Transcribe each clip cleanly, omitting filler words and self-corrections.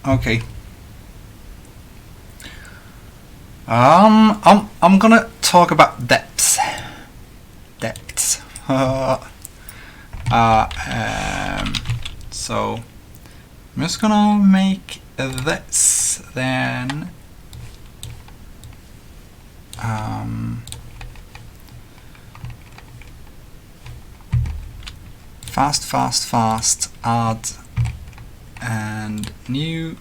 Okay. I'm gonna talk about depths. Depths. So I'm just gonna make this then. Fast, add and new.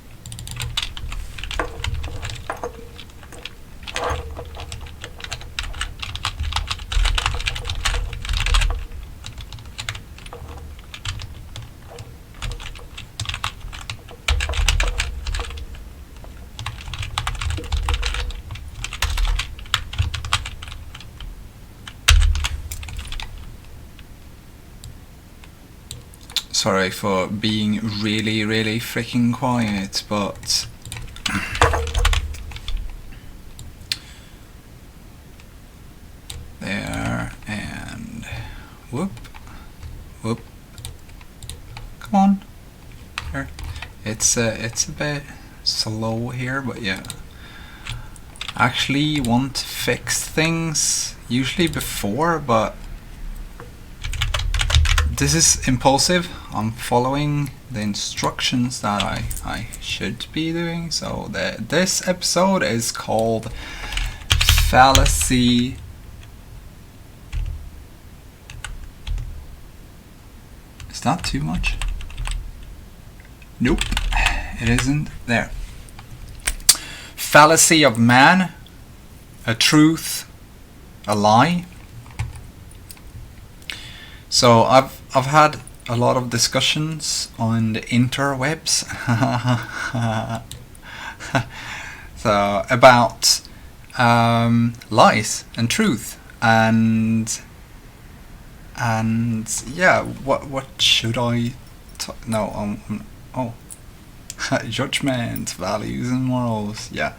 Sorry for being really freaking quiet, but there, and whoop. Come on, here. It's a bit slow here, but yeah. Actually want to fix things usually before, but this is Impulsive. I'm following the instructions that I should be doing. So this episode is called Fallacy. Is that too much? Nope, it isn't there. Fallacy of man, a truth, a lie. So I've had a lot of discussions on the interwebs so about lies and truth and yeah, what should I judgment, values and morals. Yeah,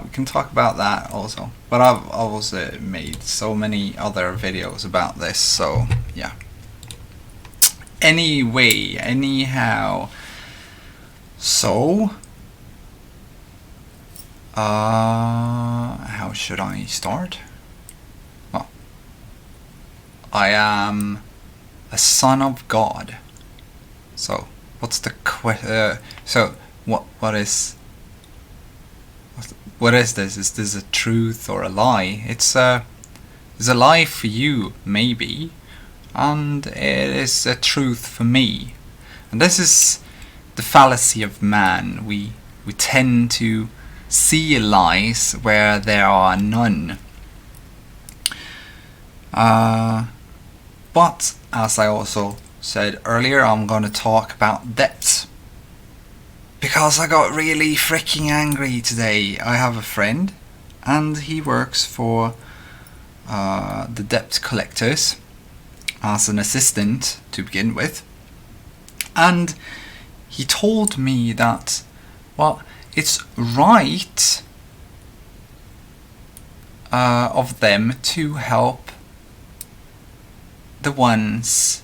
we can talk about that also, but I've also made so many other videos about this, so yeah. Anyhow, so how should I start? Well, I am a son of God. So what's the so what is this? Is this a truth or a lie? It's a lie for you, maybe, and it is a truth for me. And this is the fallacy of man. We tend to see lies where there are none. But as I also said earlier, I'm going to talk about depths, because I got really freaking angry today. I have a friend and he works for the debt collectors as an assistant to begin with, and he told me that, well, it's right of them to help the ones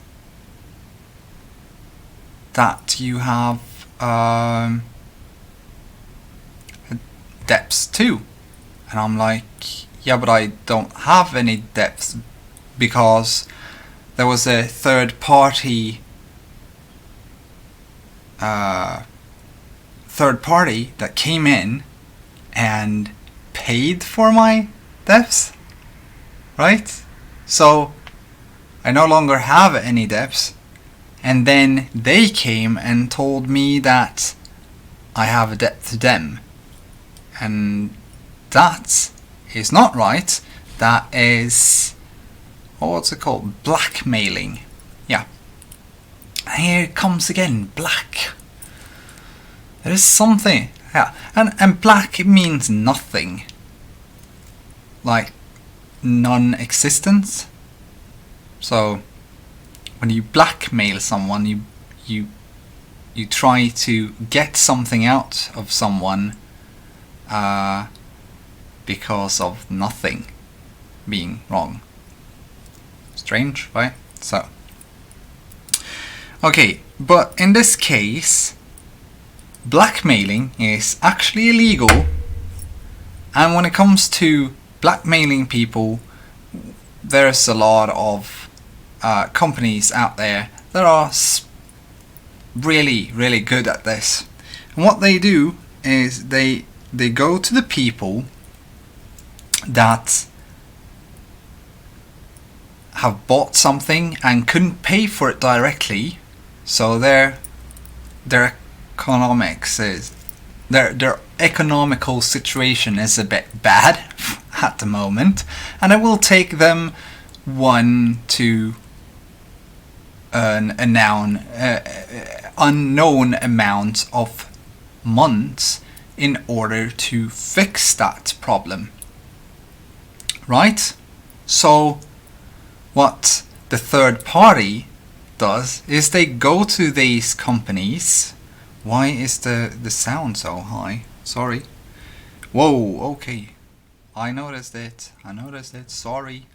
that you have debts to. And I'm like, yeah, but I don't have any debts, because there was a third party that came in and paid for my debts, right? So I no longer have any debts, and then they came and told me that I have a debt to them, and that is not right. That is, what's it called? Blackmailing. Yeah. Here it comes again, black. There is something, yeah, and black means nothing, like non-existence. So when you blackmail someone, you try to get something out of someone because of nothing being wrong. Strange, right? So, okay, but in this case, blackmailing is actually illegal, and when it comes to blackmailing people, there's a lot of companies out there that are really, really good at this. And what they do is they go to the people that have bought something and couldn't pay for it directly, so their economics is their economical situation is a bit bad at the moment, and it will take them 1 to an unknown amount of months in order to fix that problem, right? So what the third party does is they go to these companies. Why is the sound so high? Sorry. Whoa, okay. I noticed it. Sorry.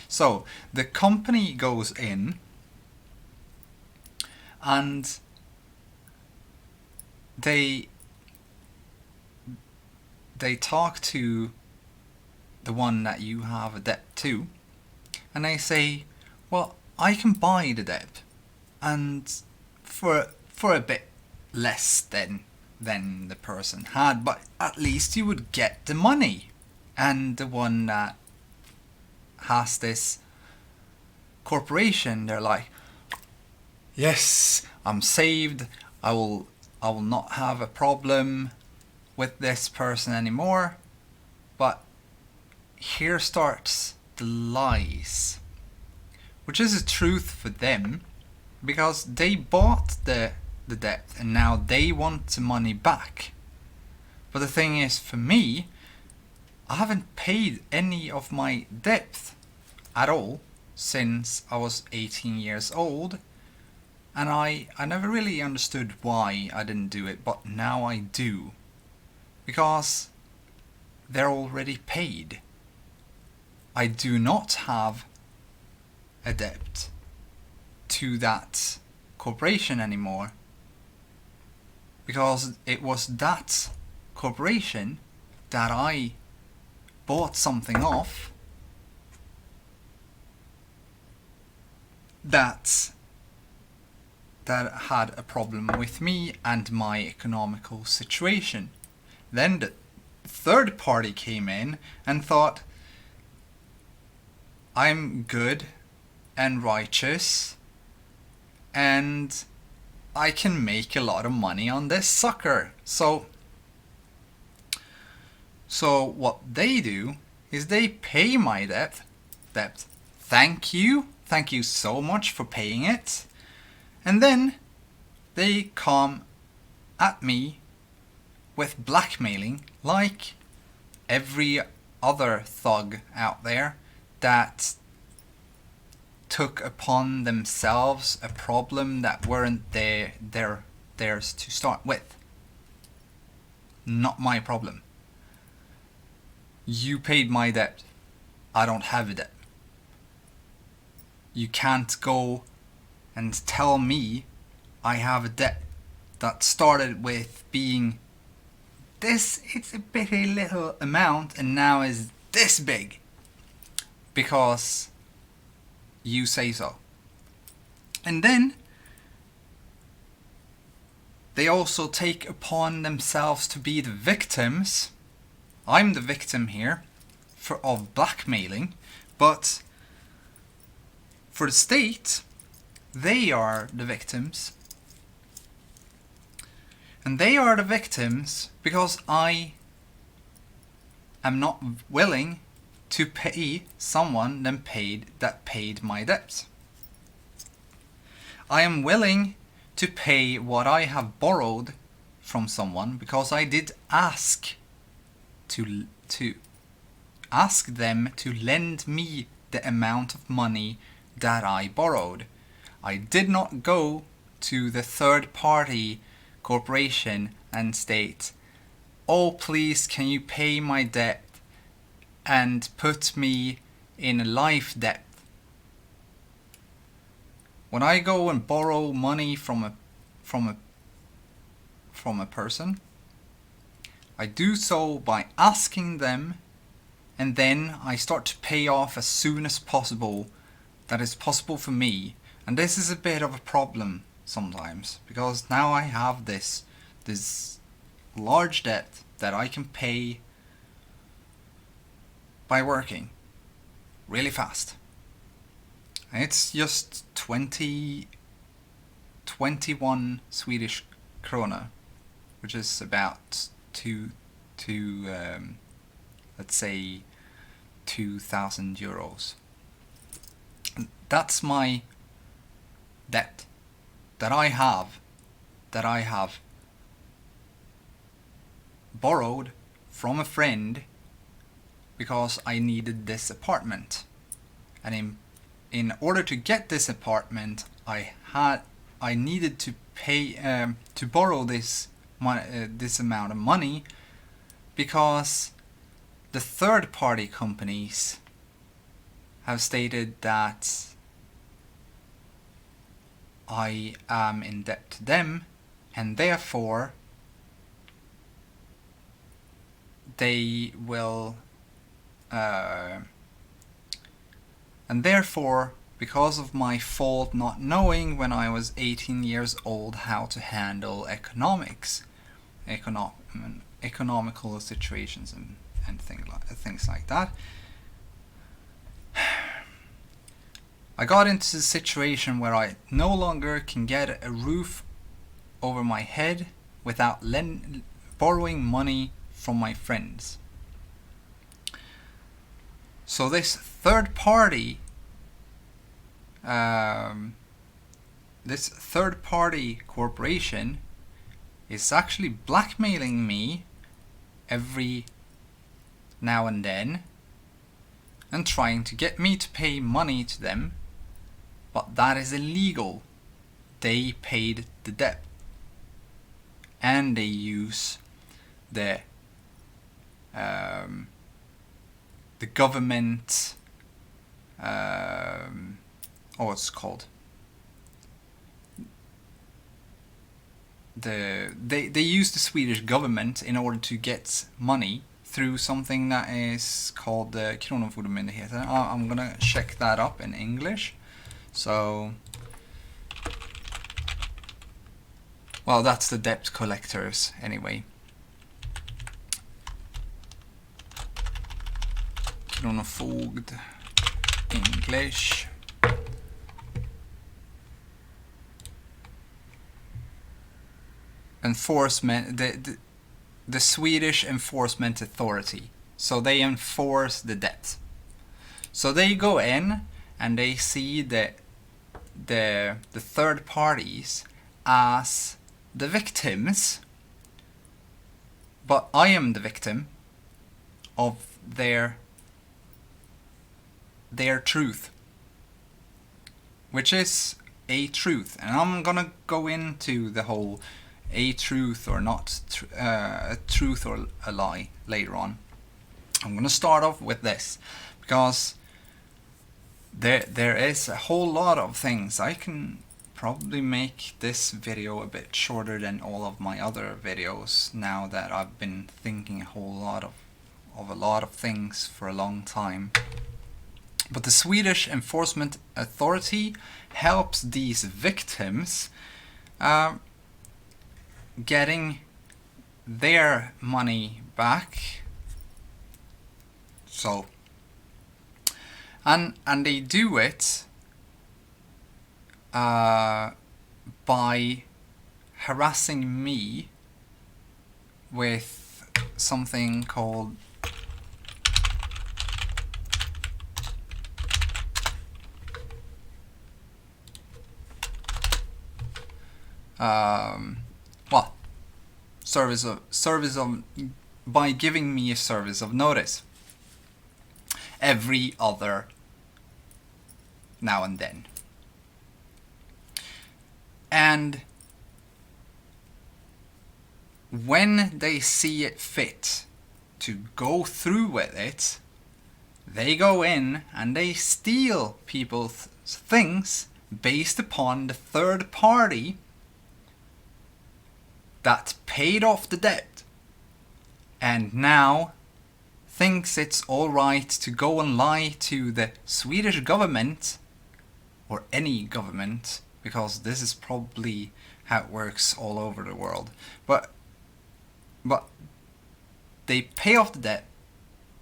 So the company goes in and they talk to the one that you have a debt to, and they say, well, I can buy the debt, and for a bit less than the person had, but at least you would get the money. And the one that has this corporation, they're like, yes, I'm saved, I will not have a problem with this person anymore. But here starts the lies, which is the truth for them, because they bought the debt and now they want the money back. But the thing is, for me, I haven't paid any of my debt at all since I was 18 years old, and I never really understood why I didn't do it, but now I do, because they're already paid. I do not have a debt to that corporation anymore, because it was that corporation that I bought something off that had a problem with me and my economical situation. Then the third party came in and thought, I'm good and righteous and I can make a lot of money on this sucker. So what they do is they pay my debt. Thank you so much for paying it. And then they come at me with blackmailing, like every other thug out there that took upon themselves a problem that weren't theirs to start with. Not my problem. You paid my debt. I don't have a debt. You can't go and tell me I have a debt that started with being this, it's a bitty little amount, and now is this big because you say so. And then they also take upon themselves to be the victims. I'm the victim here of blackmailing, but for the state, they are the victims. And they are the victims because I am not willing to pay someone that paid my debts. I am willing to pay what I have borrowed from someone because I did ask to ask them to lend me the amount of money that I borrowed. I did not go to the third party corporation and state, oh please can you pay my debt and put me in a life debt. When I go and borrow money from from a person, I do so by asking them, and then I start to pay off as soon as possible. That is possible for me. And this is a bit of a problem sometimes, because now I have this large debt that I can pay by working really fast. And it's just 21 Swedish krona, which is about let's say 2,000 euros. That's my debt that I have borrowed from a friend because I needed this apartment. And in order to get this apartment, I needed to pay to borrow this amount of money, because the third party companies have stated that I am in debt to them, and therefore they will because of my fault not knowing when I was 18 years old how to handle economical situations and things like that, I got into a situation where I no longer can get a roof over my head without borrowing money from my friends. So this third party corporation is actually blackmailing me every now and then and trying to get me to pay money to them, but that is illegal. They paid the debt, and they use the government, what's it called? They use the Swedish government in order to get money through something that is called the Kronofogdemyndigheten. I'm gonna check that up in English. So, well, that's the debt collectors anyway. Kronofogd English. Enforcement, the Swedish Enforcement Authority. So they enforce the debt. So they go in and they see the third parties as the victims, but I am the victim of their truth, which is a truth. And I'm gonna go into the whole a truth or not a truth or a lie later on. I'm gonna start off with this because there is a whole lot of things. I can probably make this video a bit shorter than all of my other videos now that I've been thinking a whole lot of a lot of things for a long time. But the Swedish Enforcement Authority helps these victims getting their money back. So and they do it by harassing me with something called by giving me a service of notice every other now and then. And when they see it fit to go through with it, they go in and they steal people's things based upon the third party that paid off the debt and now thinks it's alright to go and lie to the Swedish government, or any government, because this is probably how it works all over the world. But they pay off the debt,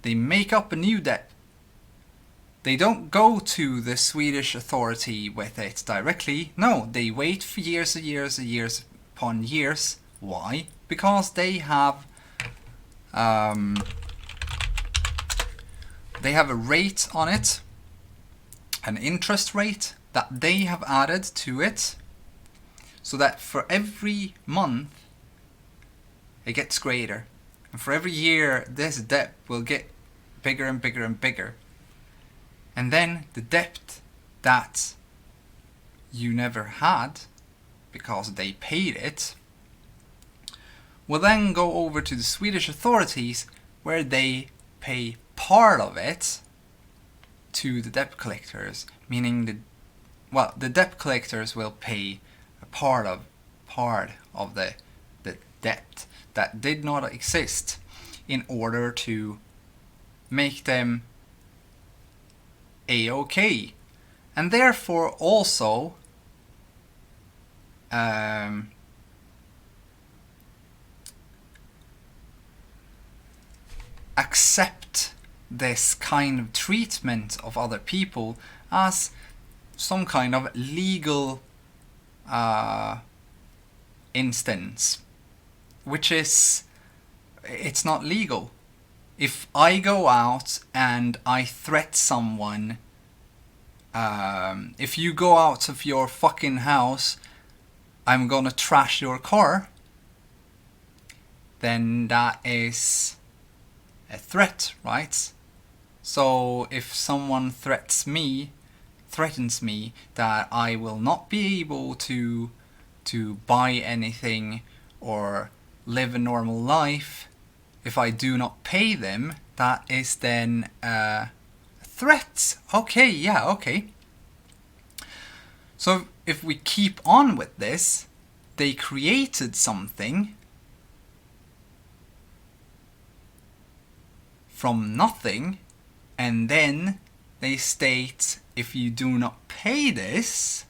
they make up a new debt. They don't go to the Swedish authority with it directly. No, they wait for years and years and years upon years. Why? Because they have a rate on it, an interest rate that they have added to it, so that for every month it gets greater, and for every year this debt will get bigger and bigger and bigger. And then the debt that you never had, because they paid it, will then go over to the Swedish authorities, where they pay part of it to the debt collectors, meaning the debt collectors will pay a part of the debt that did not exist, in order to make them A-OK, and therefore also accept this kind of treatment of other people as some kind of legal instance, which is, it's not legal. If I go out and I threat someone, if you go out of your fucking house, I'm gonna trash your car, then that is a threat, right? So if someone threatens me that I will not be able to buy anything or live a normal life if I do not pay them, that is then a threat. Okay, yeah, okay. So if we keep on with this, they created something from nothing, and then they state, if you do not pay this,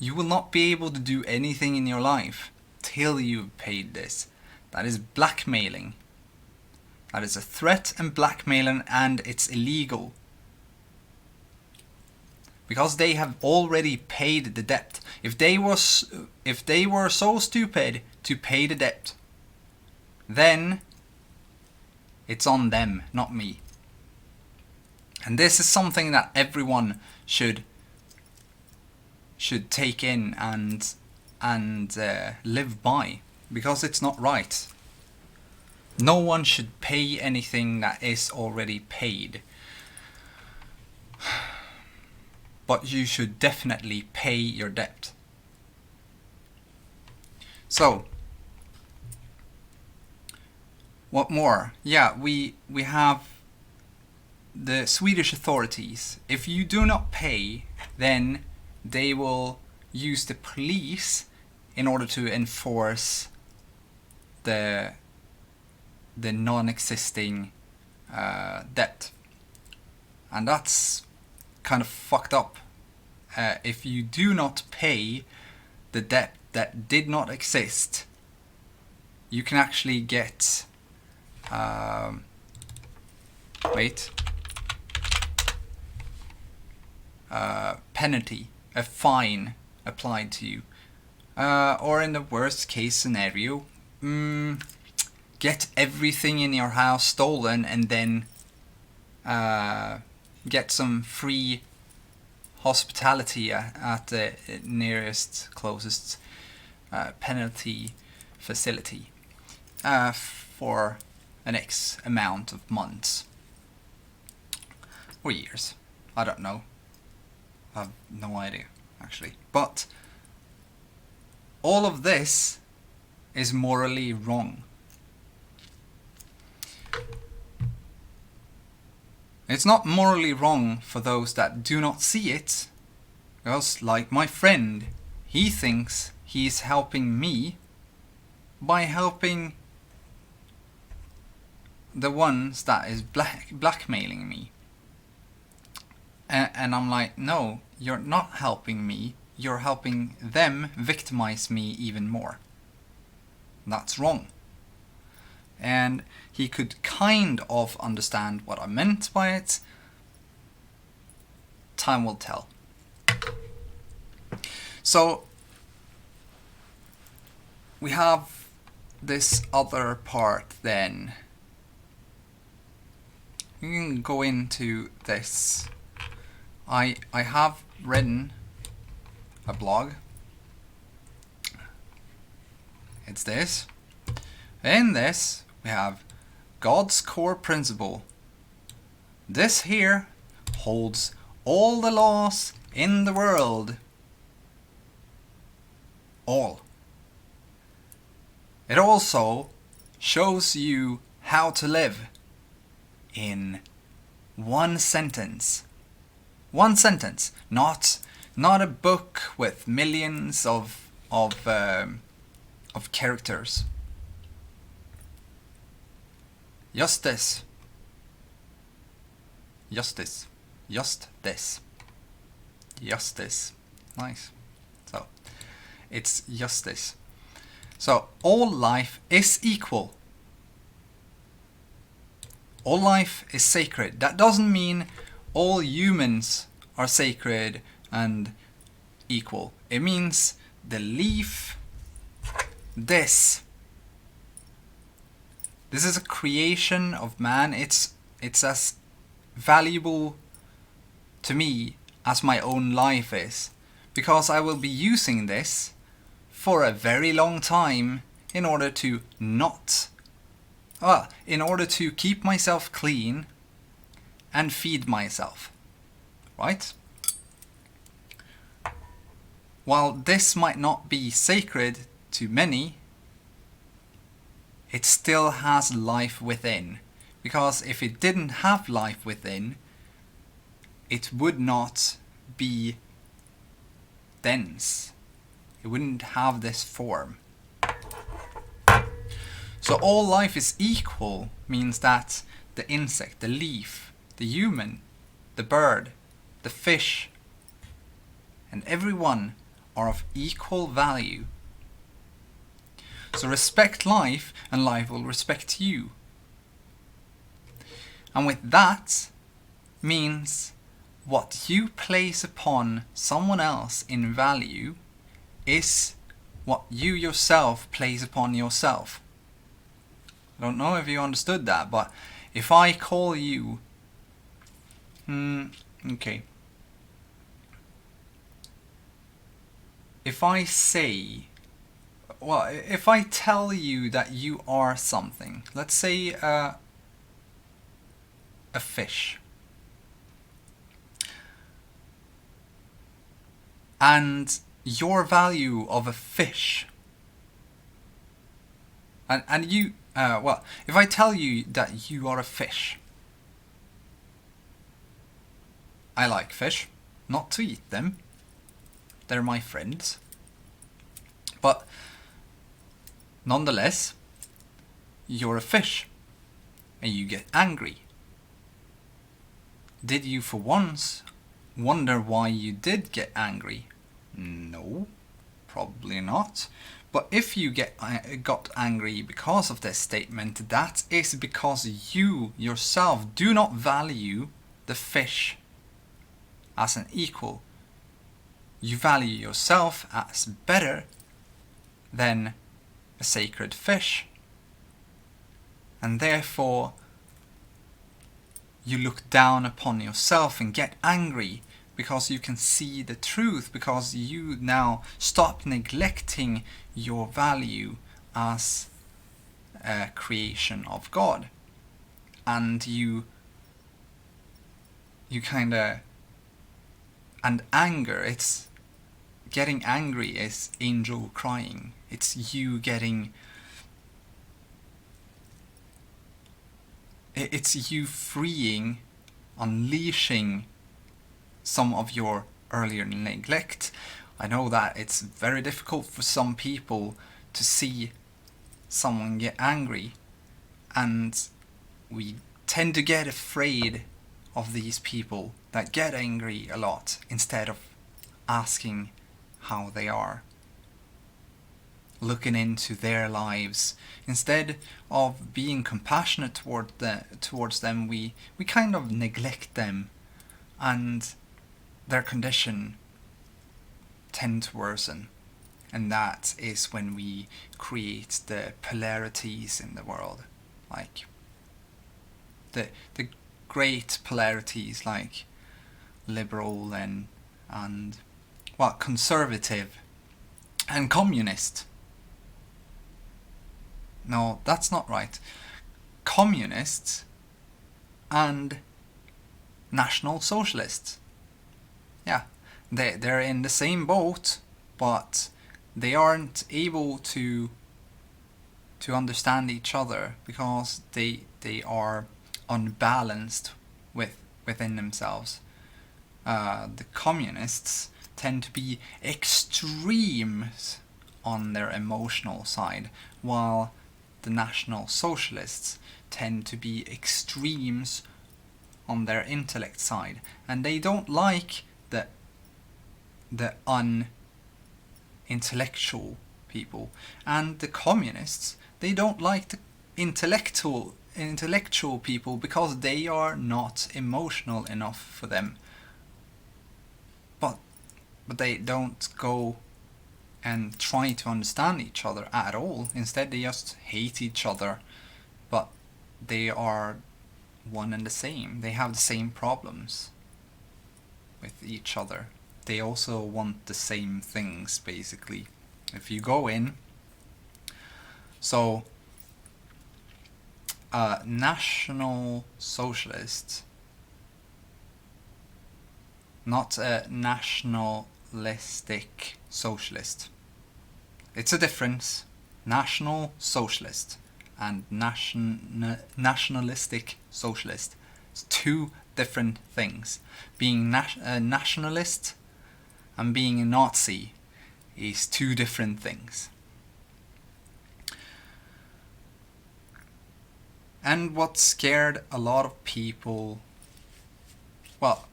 you will not be able to do anything in your life till you've paid this. That is blackmailing. That is a threat and blackmailing, and it's illegal. Because they have already paid the debt. If they were so stupid to pay the debt, then it's on them, not me. And this is something that everyone should take in and live by, because it's not right. No one should pay anything that is already paid. But you should definitely pay your debt. So, what more? Yeah, we have the Swedish authorities. If you do not pay, then they will use the police in order to enforce the non-existing debt. And that's kind of fucked up. If you do not pay the debt that did not exist, you can actually get penalty, a fine applied to you, or in the worst case scenario, get everything in your house stolen, and then get some free hospitality at the nearest, closest penalty facility for an X amount of months or years. I don't know. I have no idea, actually. But all of this is morally wrong. It's not morally wrong for those that do not see it, because, like my friend, he thinks he's helping me by helping the ones that is blackmailing me. And I'm like, no, you're not helping me. You're helping them victimize me even more. That's wrong. And he could kind of understand what I meant by it. Time will tell. So we have this other part then. We can go into this. I have written a blog. It's this. In this we have God's core principle. This here holds all the laws in the world. All. It also shows you how to live in one sentence. One sentence, not a book with millions of characters. Just this. Just this. Just this. Just this. Nice. So, it's just this. So, all life is equal. All life is sacred. That doesn't mean all humans are sacred and equal. It means the leaf, this is a creation of man. It's as valuable to me as my own life is, because I will be using this for a very long time in order to in order to keep myself clean and feed myself, right? While this might not be sacred to many, it still has life within. Because if it didn't have life within, it would not be dense. It wouldn't have this form. So all life is equal means that the insect, the leaf, the human, the bird, the fish, and everyone are of equal value. So respect life, and life will respect you. And with that means what you place upon someone else in value is what you yourself place upon yourself. I don't know if you understood that, but if I call you... okay. If I say... Well, if I tell you that you are something, let's say a fish. And your value of a fish... And you... well, if I tell you that you are a fish, I like fish, not to eat them, they're my friends, but nonetheless, you're a fish, and you get angry. Did you for once wonder why you did get angry? No, probably not. But if you got angry because of this statement, that is because you yourself do not value the fish as an equal. You value yourself as better than a sacred fish. And therefore, you look down upon yourself and get angry because you can see the truth, because you now stop neglecting your value as a creation of God. And you kind of... And anger, it's... Getting angry is angel crying. It's you getting... It's you freeing, unleashing some of your earlier neglect. I know that it's very difficult for some people to see someone get angry, and we tend to get afraid of these people that get angry a lot instead of asking how they are, looking into their lives. Instead of being compassionate towards them, we kind of neglect them, and their condition tend to worsen. And that is when we create the polarities in the world, like the great polarities, like liberal and conservative and communist. No, that's not right. Communists and National Socialists. Yeah, they're in the same boat, but they aren't able to understand each other because they are unbalanced within themselves. The communists tend to be extremes on their emotional side, while the National Socialists tend to be extremes on their intellect side, and they don't like the unintellectual people. And the communists, they don't like the intellectual people because they are not emotional enough for them. But they don't go and try to understand each other at all. Instead, they just hate each other. But they are one and the same. They have the same problems with each other. They also want the same things, basically. If you go in, so National Socialist, not a nationalistic socialist. It's a difference. National Socialist and nationalistic socialist. It's two different things. Being a nationalist and being a Nazi is two different things. And what scared a lot of people, well,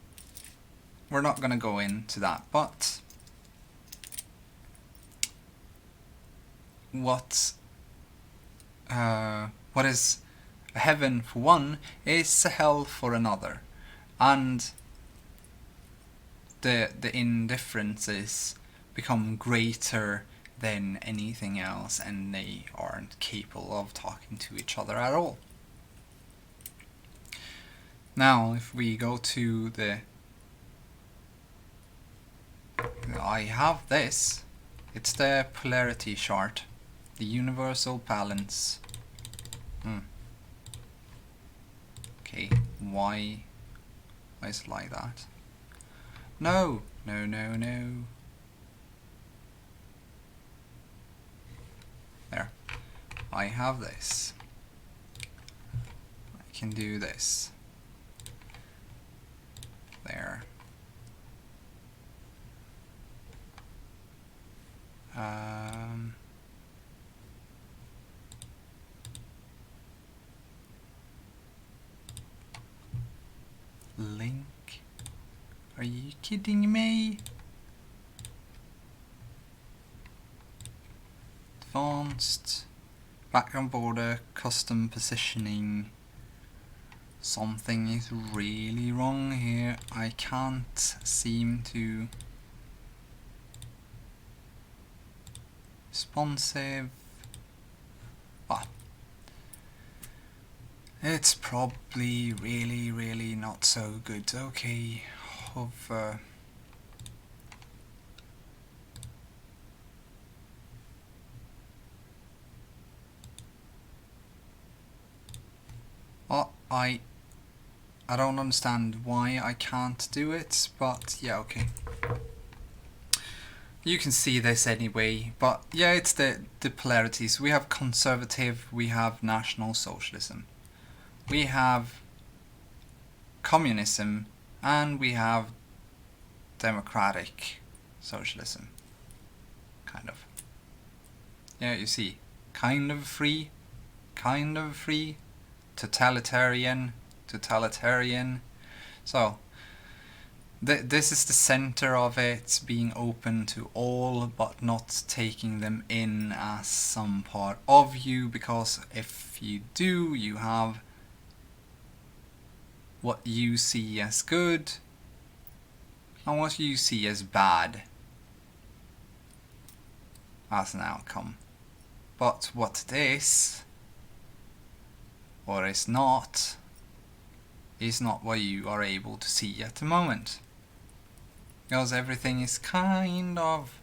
we're not going to go into that, but what is a heaven for one is a hell for another, and the indifferences become greater than anything else, and they aren't capable of talking to each other at all. Now, if we go to I have this. It's the polarity chart, the universal balance. Okay, why is it like that? No. There. I have this. I can do this. There. Link? Are you kidding me? Advanced, background border, custom positioning. Something is really wrong here. I can't seem to. Responsive. Well, it's probably really not so good. Okay, hover. Well, I don't understand why I can't do it, but yeah, okay. You can see this anyway, but yeah, it's the polarities. We have conservative, we have National Socialism, we have communism, and we have democratic socialism. Kind of. Yeah, you see, kind of free, kind of free, totalitarian, totalitarian. So this is the center of it, being open to all but not taking them in as some part of you, because if you do, you have what you see as good and what you see as bad as an outcome. But what it is or is not what you are able to see at the moment, because everything is kind of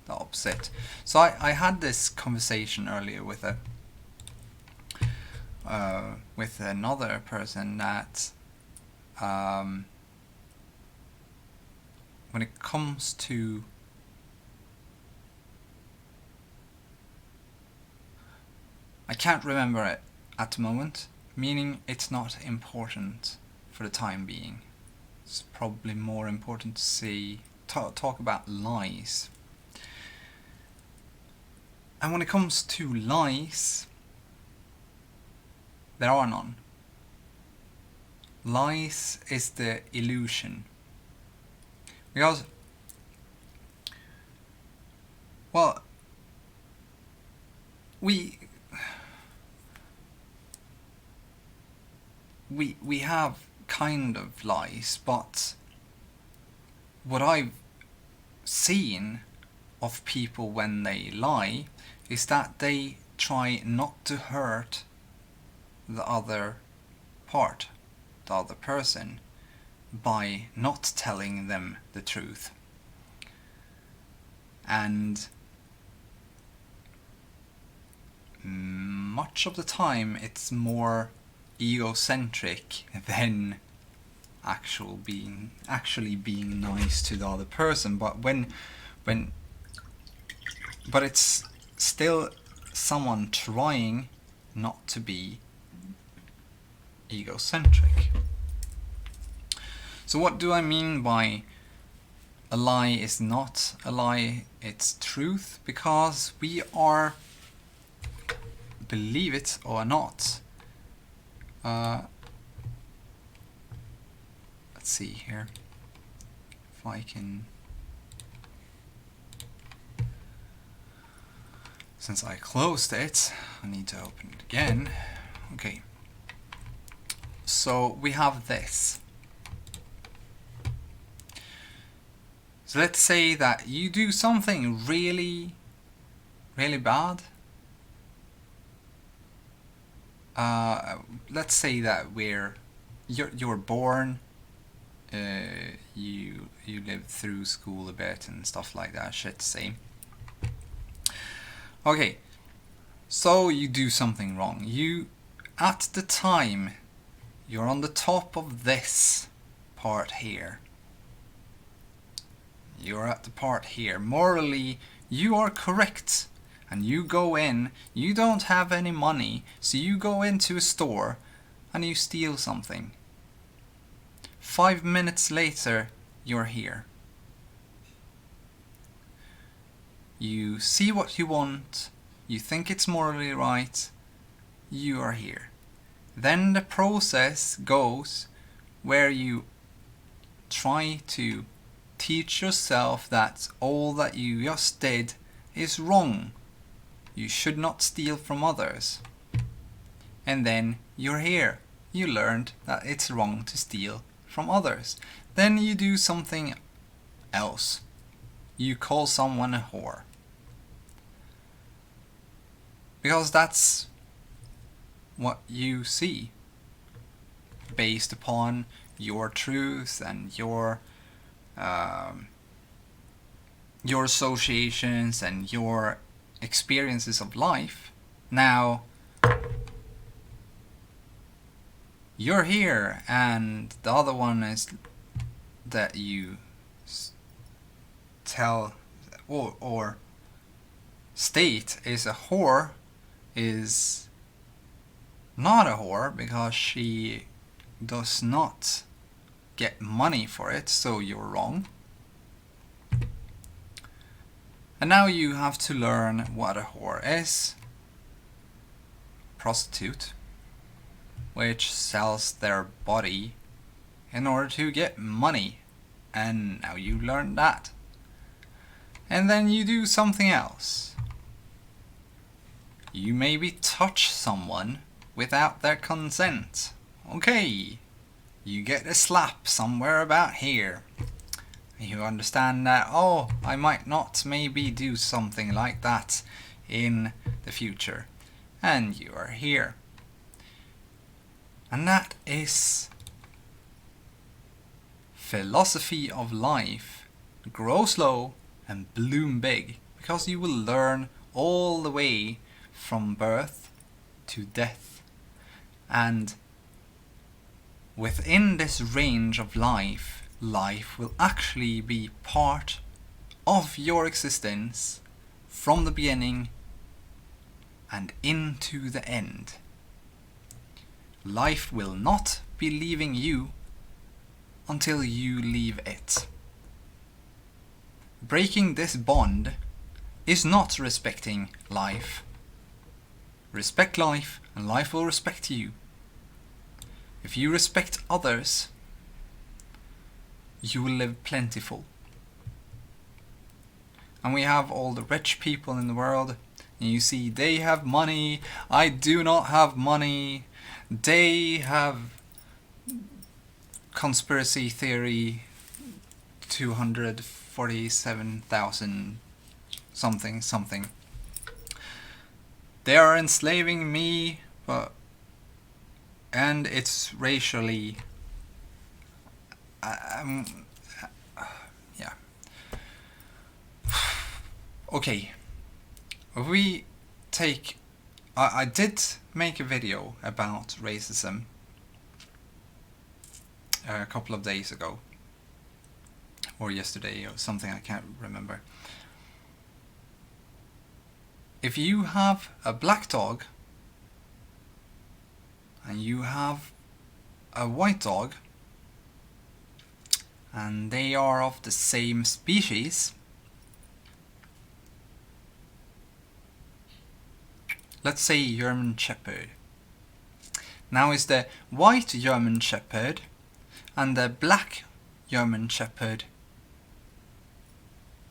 the opposite. So I had this conversation earlier with another person that when it comes to I can't remember it at the moment, meaning it's not important for the time being. It's probably more important to talk about lies. And when it comes to lies, there are none. Lies is the illusion. Because, well, we have kind of lies, but what I've seen of people when they lie is that they try not to hurt the other part, the other person, by not telling them the truth. And much of the time it's more egocentric than actually being nice to the other person. But but it's still someone trying not to be egocentric. So what do I mean by a lie is not a lie, it's truth? Because we are, believe it or not, let's see here if I can, since I closed it I need to open it again. Okay, so we have this. So let's say that you do something really bad. Let's say that you're born, you live through school a bit and stuff like that, shit, same. Okay, so you do something wrong. You, at the time, you're on the top of this part here. You're at the part here. Morally, you are correct. And you go in, you don't have any money, so you go into a store and you steal something. 5 minutes later, you're here. You see what you want, you think it's morally right, you are here. Then the process goes where you try to teach yourself that all that you just did is wrong. You should not steal from others. And then you're here. You learned that it's wrong to steal from others. Then you do something else. You call someone a whore. Because that's what you see, based upon your truth and your associations and your experiences of life. Now you're here, and the other one is that you tell or state is a whore is not a whore because she does not get money for it, so you're wrong. And now you have to learn what a whore is, prostitute, which sells their body in order to get money. And now you learn that. And then you do something else. You maybe touch someone without their consent. Okay, you get a slap somewhere about here. You understand that, oh, I might not maybe do something like that in the future. And you are here. And that is philosophy of life. Grow slow and bloom big, because you will learn all the way from birth to death. And within this range of life, life will actually be part of your existence from the beginning and into the end. Life will not be leaving you until you leave it. Breaking this bond is not respecting life. Respect life and life will respect you. If you respect others, you will live plentiful. And we have all the rich people in the world, and you see they have money, I do not have money, they have conspiracy theory 247,000 something. They are enslaving me, and it's racially yeah. Okay, if we take I did make a video about racism a couple of days ago, or yesterday or something, I can't remember. If you have a black dog and you have a white dog and they are of the same species, let's say German Shepherd. Now is the white German Shepherd and the black German Shepherd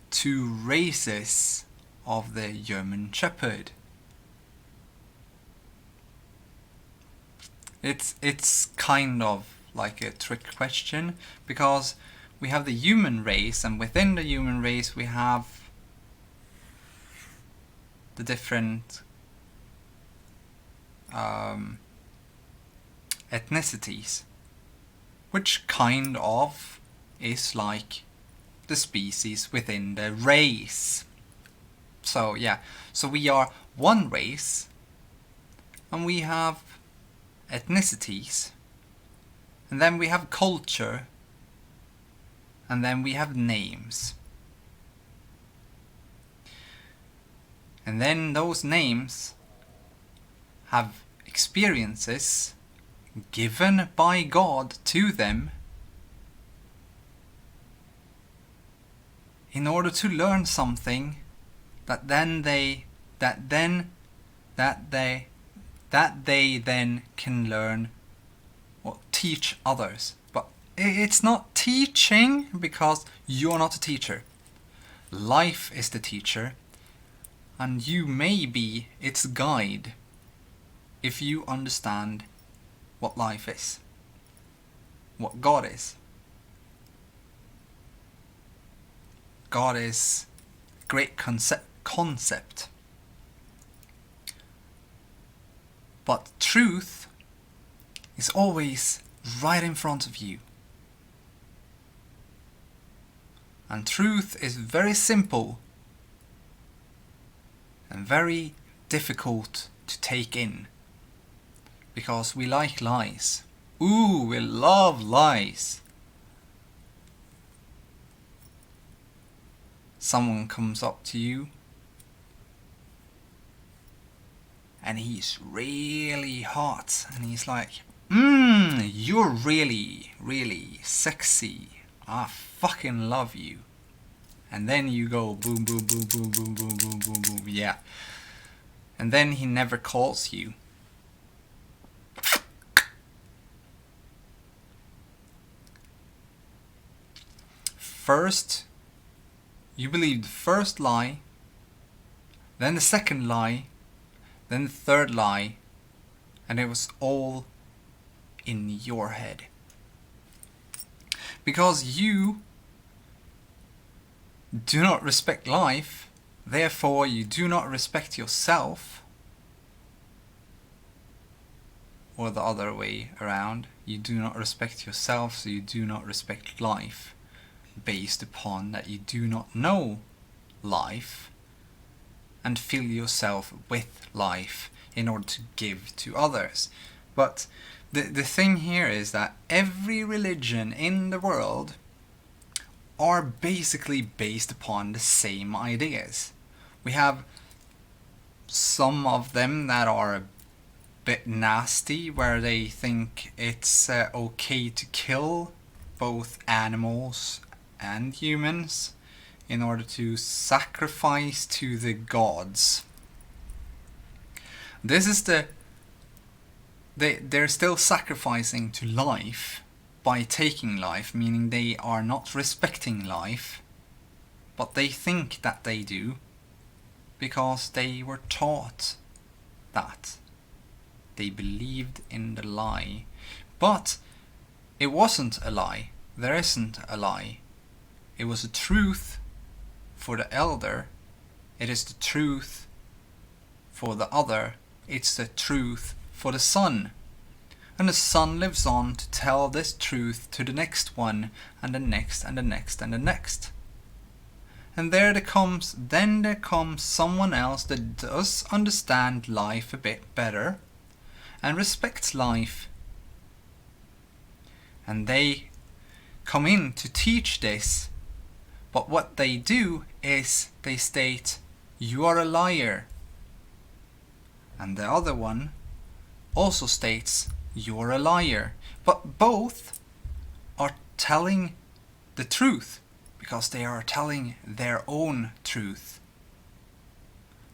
two races of the German Shepherd? It's kind of like a trick question, because we have the human race, and within the human race we have the different ethnicities, which kind of is like the species within the race. So yeah, so we are one race and we have ethnicities, and then we have culture, and then we have names. And then those names have experiences given by God to them in order to learn something that they then can learn or teach others. But it's not teaching, because you're not a teacher. Life is the teacher, and you may be its guide if you understand what life is, what God is. God is a great concept. But truth is always right in front of you. And truth is very simple and very difficult to take in, because we like lies. Ooh, we love lies. Someone comes up to you and he's really hot and he's like, you're really, really sexy. I fucking love you. And then you go boom, boom, boom, boom, boom, boom, boom, boom, boom, yeah. And then he never calls you. You believed the first lie, then the second lie, then the third lie, and it was all in your head. Because you do not respect life, therefore you do not respect yourself. Or the other way around, you do not respect yourself, so you do not respect life, based upon that you do not know life and fill yourself with life in order to give to others. But the thing here is that every religion in the world are basically based upon the same ideas. We have some of them that are a bit nasty, where they think it's okay to kill both animals and humans in order to sacrifice to the gods. This is they're still sacrificing to life by taking life, meaning they are not respecting life, but they think that they do because they were taught that. They believed in the lie. But it wasn't a lie. There isn't a lie. It was a truth for the elder. It is the truth for the other. It's the truth for the son. And the son lives on to tell this truth to the next one, and the next, and the next, and the next. And then there comes someone else that does understand life a bit better and respects life. And they come in to teach this. But what they do is they state, "You are a liar." And the other one also states, "You are a liar." But both are telling the truth because they are telling their own truth.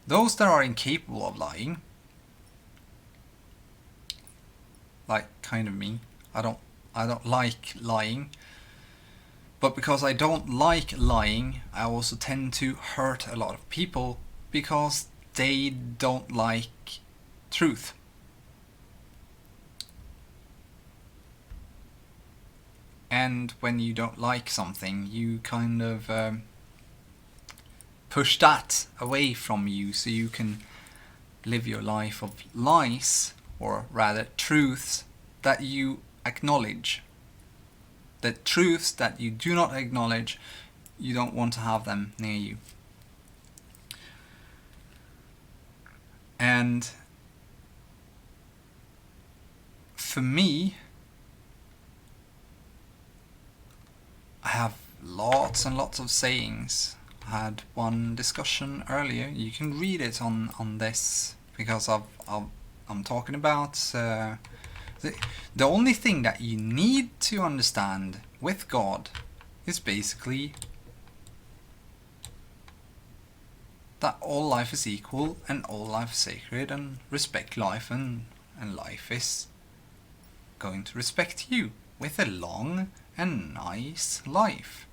Those that are incapable of lying, like kind of me, I don't like lying. But because I don't like lying, I also tend to hurt a lot of people because they don't like truth. And when you don't like something, you kind of push that away from you so you can live your life of lies, or rather truths that you acknowledge. The truths that you do not acknowledge, you don't want to have them near you. And for me, I have lots and lots of sayings. I had one discussion earlier. You can read it on this, because I'm talking about the only thing that you need to understand with God is basically that all life is equal and all life is sacred, and respect life, and life is going to respect you with a long and nice life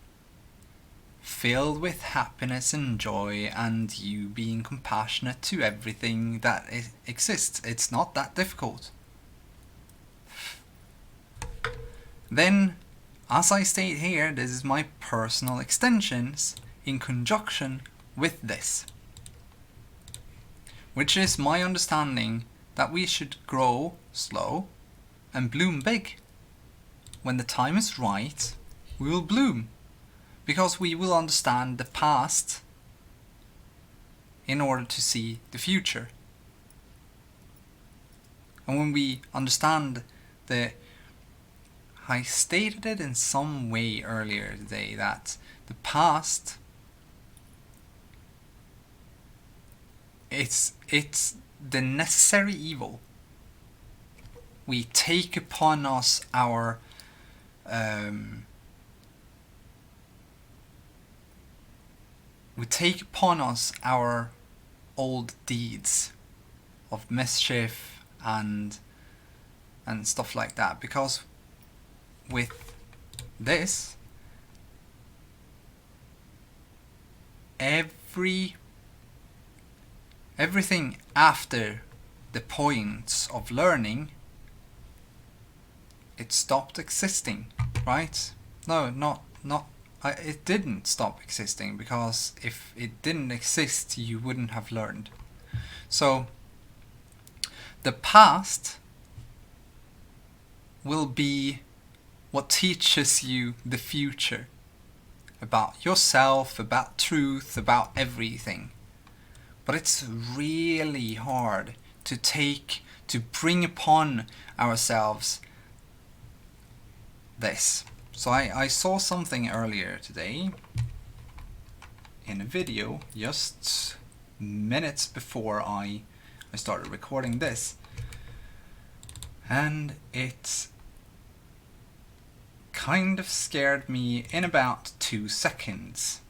filled with happiness and joy, and you being compassionate to everything that exists. It's not that difficult. Then, as I state here, this is my personal extensions in conjunction with this, which is my understanding that we should grow slow and bloom big. When the time is right, we will bloom, because we will understand the past in order to see the future. And when we understand I stated it in some way earlier today, that the past, it's the necessary evil. We take upon us our old deeds of mischief and stuff like that, because with this everything after the points of learning, it stopped existing, right? No, not it didn't stop existing, because if it didn't exist, you wouldn't have learned. So the past will be what teaches you the future, about yourself, about truth, about everything. But it's really hard to bring upon ourselves this. So I saw something earlier today in a video, just minutes before I started recording this, and it kind of scared me in about 2 seconds.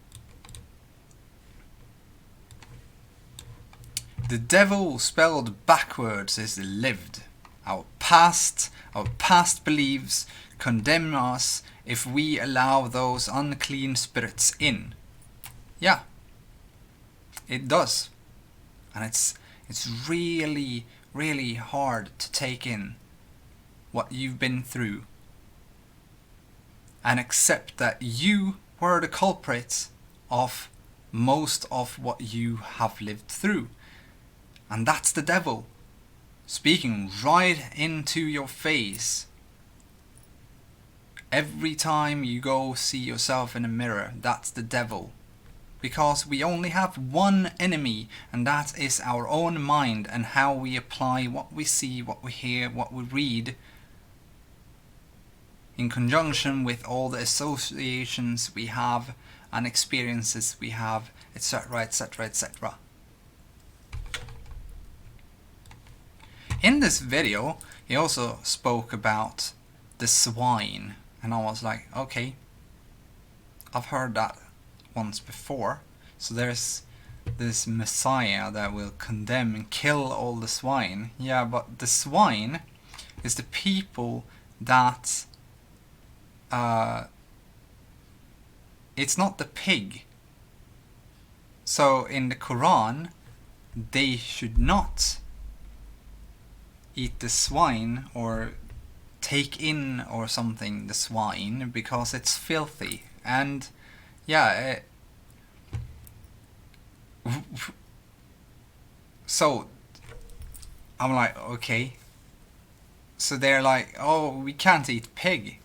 The devil spelled backwards is lived. Our past beliefs condemn us if we allow those unclean spirits in. Yeah, it does. And it's really, really hard to take in what you've been through and accept that you were the culprits of most of what you have lived through. And that's the devil speaking right into your face. Every time you go see yourself in a mirror, that's the devil. Because we only have one enemy, and that is our own mind and how we apply what we see, what we hear, what we read, in conjunction with all the associations we have and experiences we have, etc., etc., etc. In this video, he also spoke about the swine, and I was like, okay, I've heard that once before. So there's this Messiah that will condemn and kill all the swine. Yeah, but the swine is the people that it's not the pig. So in the Quran, they should not eat the swine or take in or something the swine, because it's filthy. And yeah, so I'm like, okay. So they're like, oh, we can't eat pig,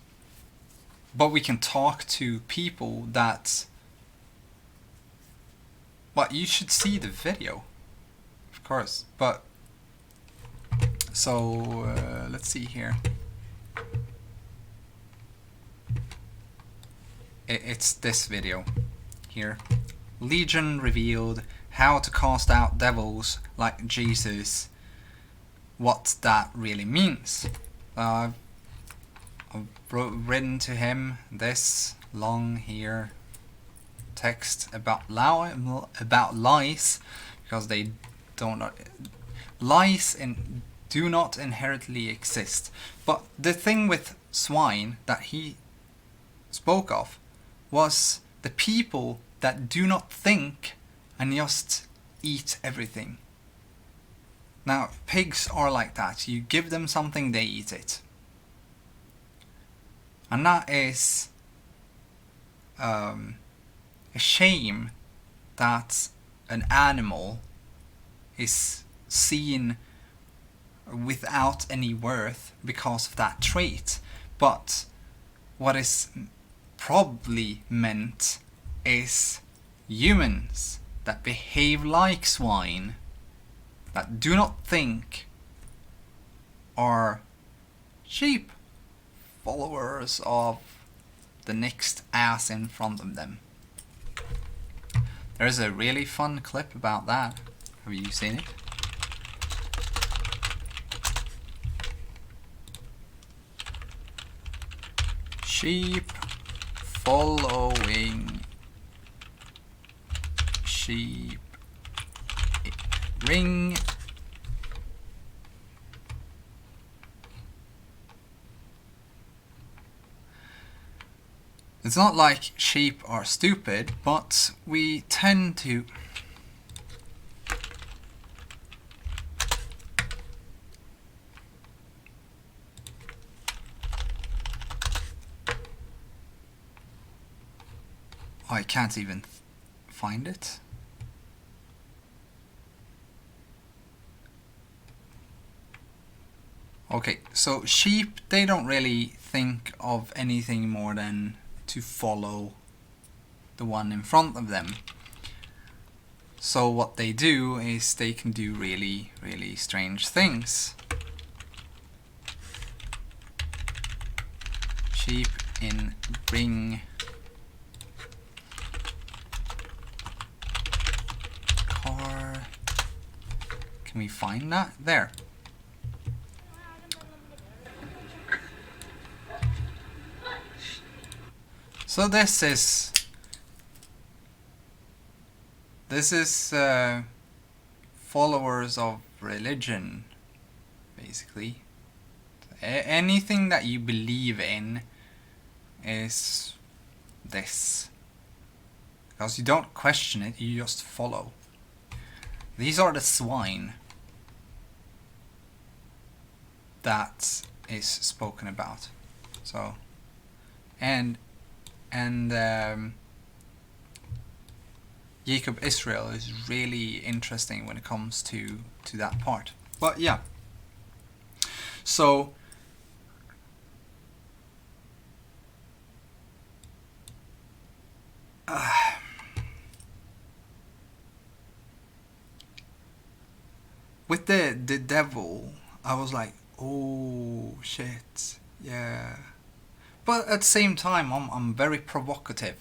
but we can talk to people that... But you should see the video, of course. But so let's see here. It's this video here. Legion revealed how to cast out devils like Jesus. What that really means. I've written to him this long here text about lies, because they don't lies and do not inherently exist. But the thing with swine that he spoke of was the people that do not think and just eat everything. Now, pigs are like that. You give them something, they eat it. And that is a shame that an animal is seen without any worth because of that trait. But what is probably meant is humans that behave like swine, that do not think, are sheep, followers of the next ass in front of them. There's a really fun clip about that. Have you seen it? Sheep following sheep. Ring. It's not like sheep are stupid, but we tend to... Oh, I can't even find it. Okay, so sheep, they don't really think of anything more than to follow the one in front of them. So what they do is they can do really, really strange things. Sheep in bring car. Can we find that? There. So this is followers of religion, basically. Anything that you believe in is this. Because you don't question it, you just follow. These are the swine that is spoken about. So, and Jacob Israel is really interesting when it comes to that part. But yeah, so with the devil, I was like, oh shit, yeah. But at the same time, I'm very provocative.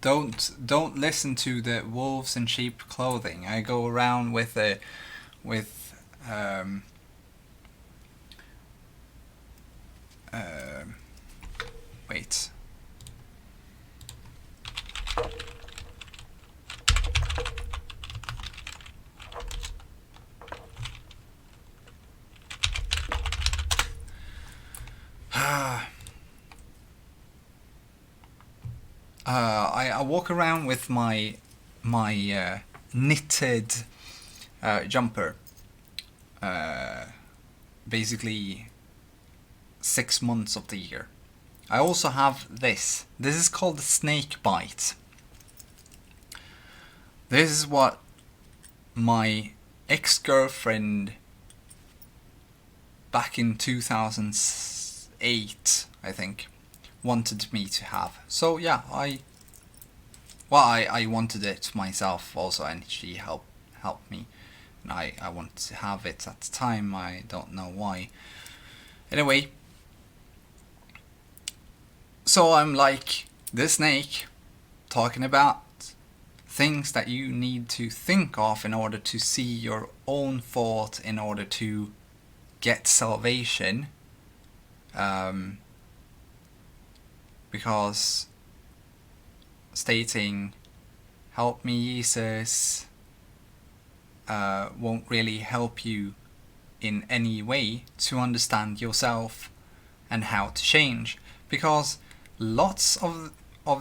Don't listen to the wolves in sheep clothing. I go around with wait. I walk around with my knitted jumper. Basically 6 months of the year. I also have this. This is called the snake bite. This is what my ex-girlfriend back in 2008, I think, wanted me to have. So yeah, I wanted it myself also, and she helped me, and I wanted to have it at the time. I don't know why. Anyway, so I'm like the snake, talking about things that you need to think of in order to see your own fault, in order to get salvation. Because stating, help me Jesus, won't really help you in any way to understand yourself and how to change. Because lots of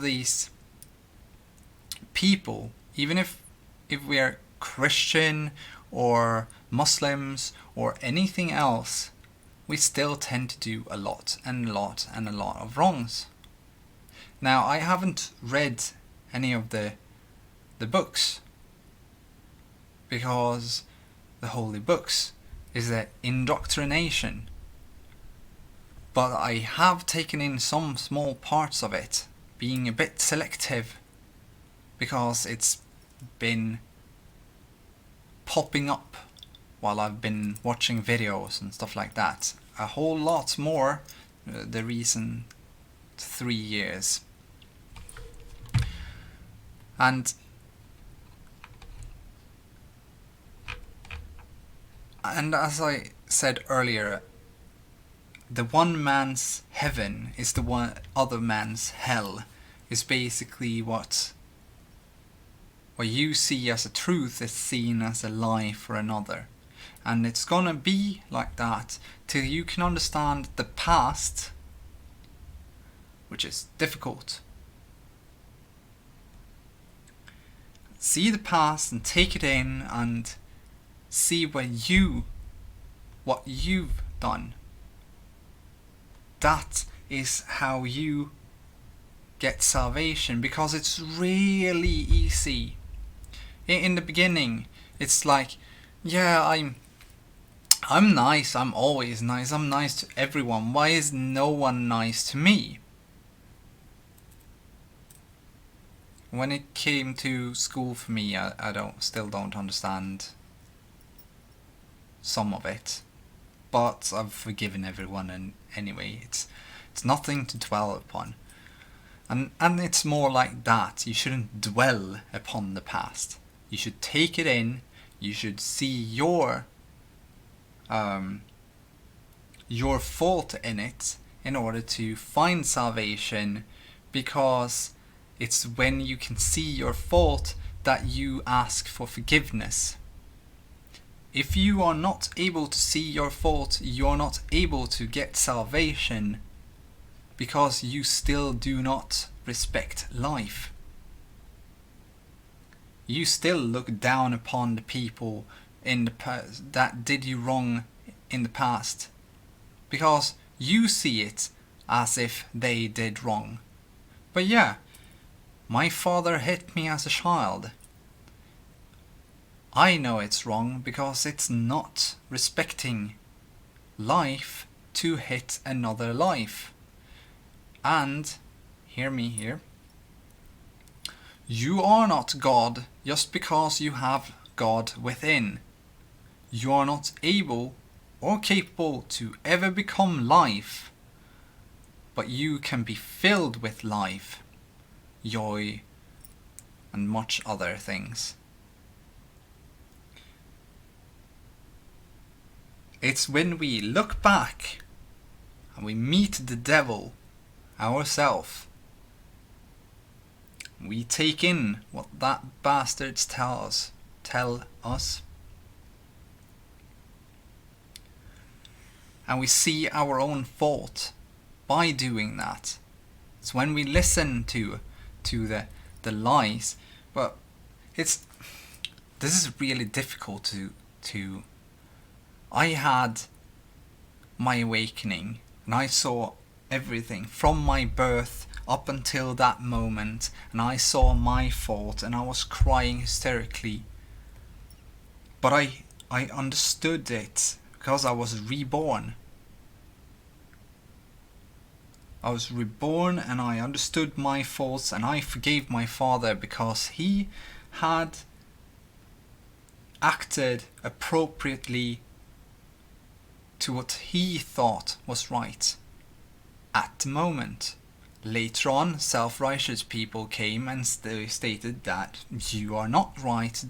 these people, even if we are Christian or Muslims or anything else, we still tend to do a lot of wrongs. Now, I haven't read any of the books, because the holy books is the indoctrination. But I have taken in some small parts of it, being a bit selective, because it's been popping up while I've been watching videos and stuff like that. A whole lot more the recent 3 years. And as I said earlier, the one man's heaven is the one other man's hell, is basically what you see as a truth is seen as a lie for another. And it's gonna be like that till you can understand the past which is difficult. See the past and take it in and see what you've done. That is how you get salvation, because it's really easy. In the beginning, it's like, yeah, I'm nice, I'm always nice, I'm nice to everyone. Why is no one nice to me? When it came to school for me, I still don't understand some of it, but I've forgiven everyone, and anyway, it's nothing to dwell upon. And it's more like that. You shouldn't dwell upon the past. You should take it in. You should see your fault in it in order to find salvation, because it's when you can see your fault that you ask for forgiveness. If you are not able to see your fault, you are not able to get salvation, because you still do not respect life. You still look down upon the people in the past that did you wrong in the past, because you see it as if they did wrong. But yeah, my father hit me as a child. I know it's wrong because it's not respecting life to hit another life. And, hear me here, you are not God just because you have God within. You are not able or capable to ever become life, but you can be filled with life, joy, and much other things. It's when we look back and we meet the devil ourselves, we take in what that bastards tell us, and we see our own fault by doing that. It's when we listen to the lies. But this is really difficult to I had my awakening, and I saw everything from my birth up until that moment, and I saw my fault, and I was crying hysterically. But I understood it because I was reborn. I was reborn, and I understood my faults, and I forgave my father because he had acted appropriately to what he thought was right at the moment. Later on, self-righteous people came and stated that you are not right,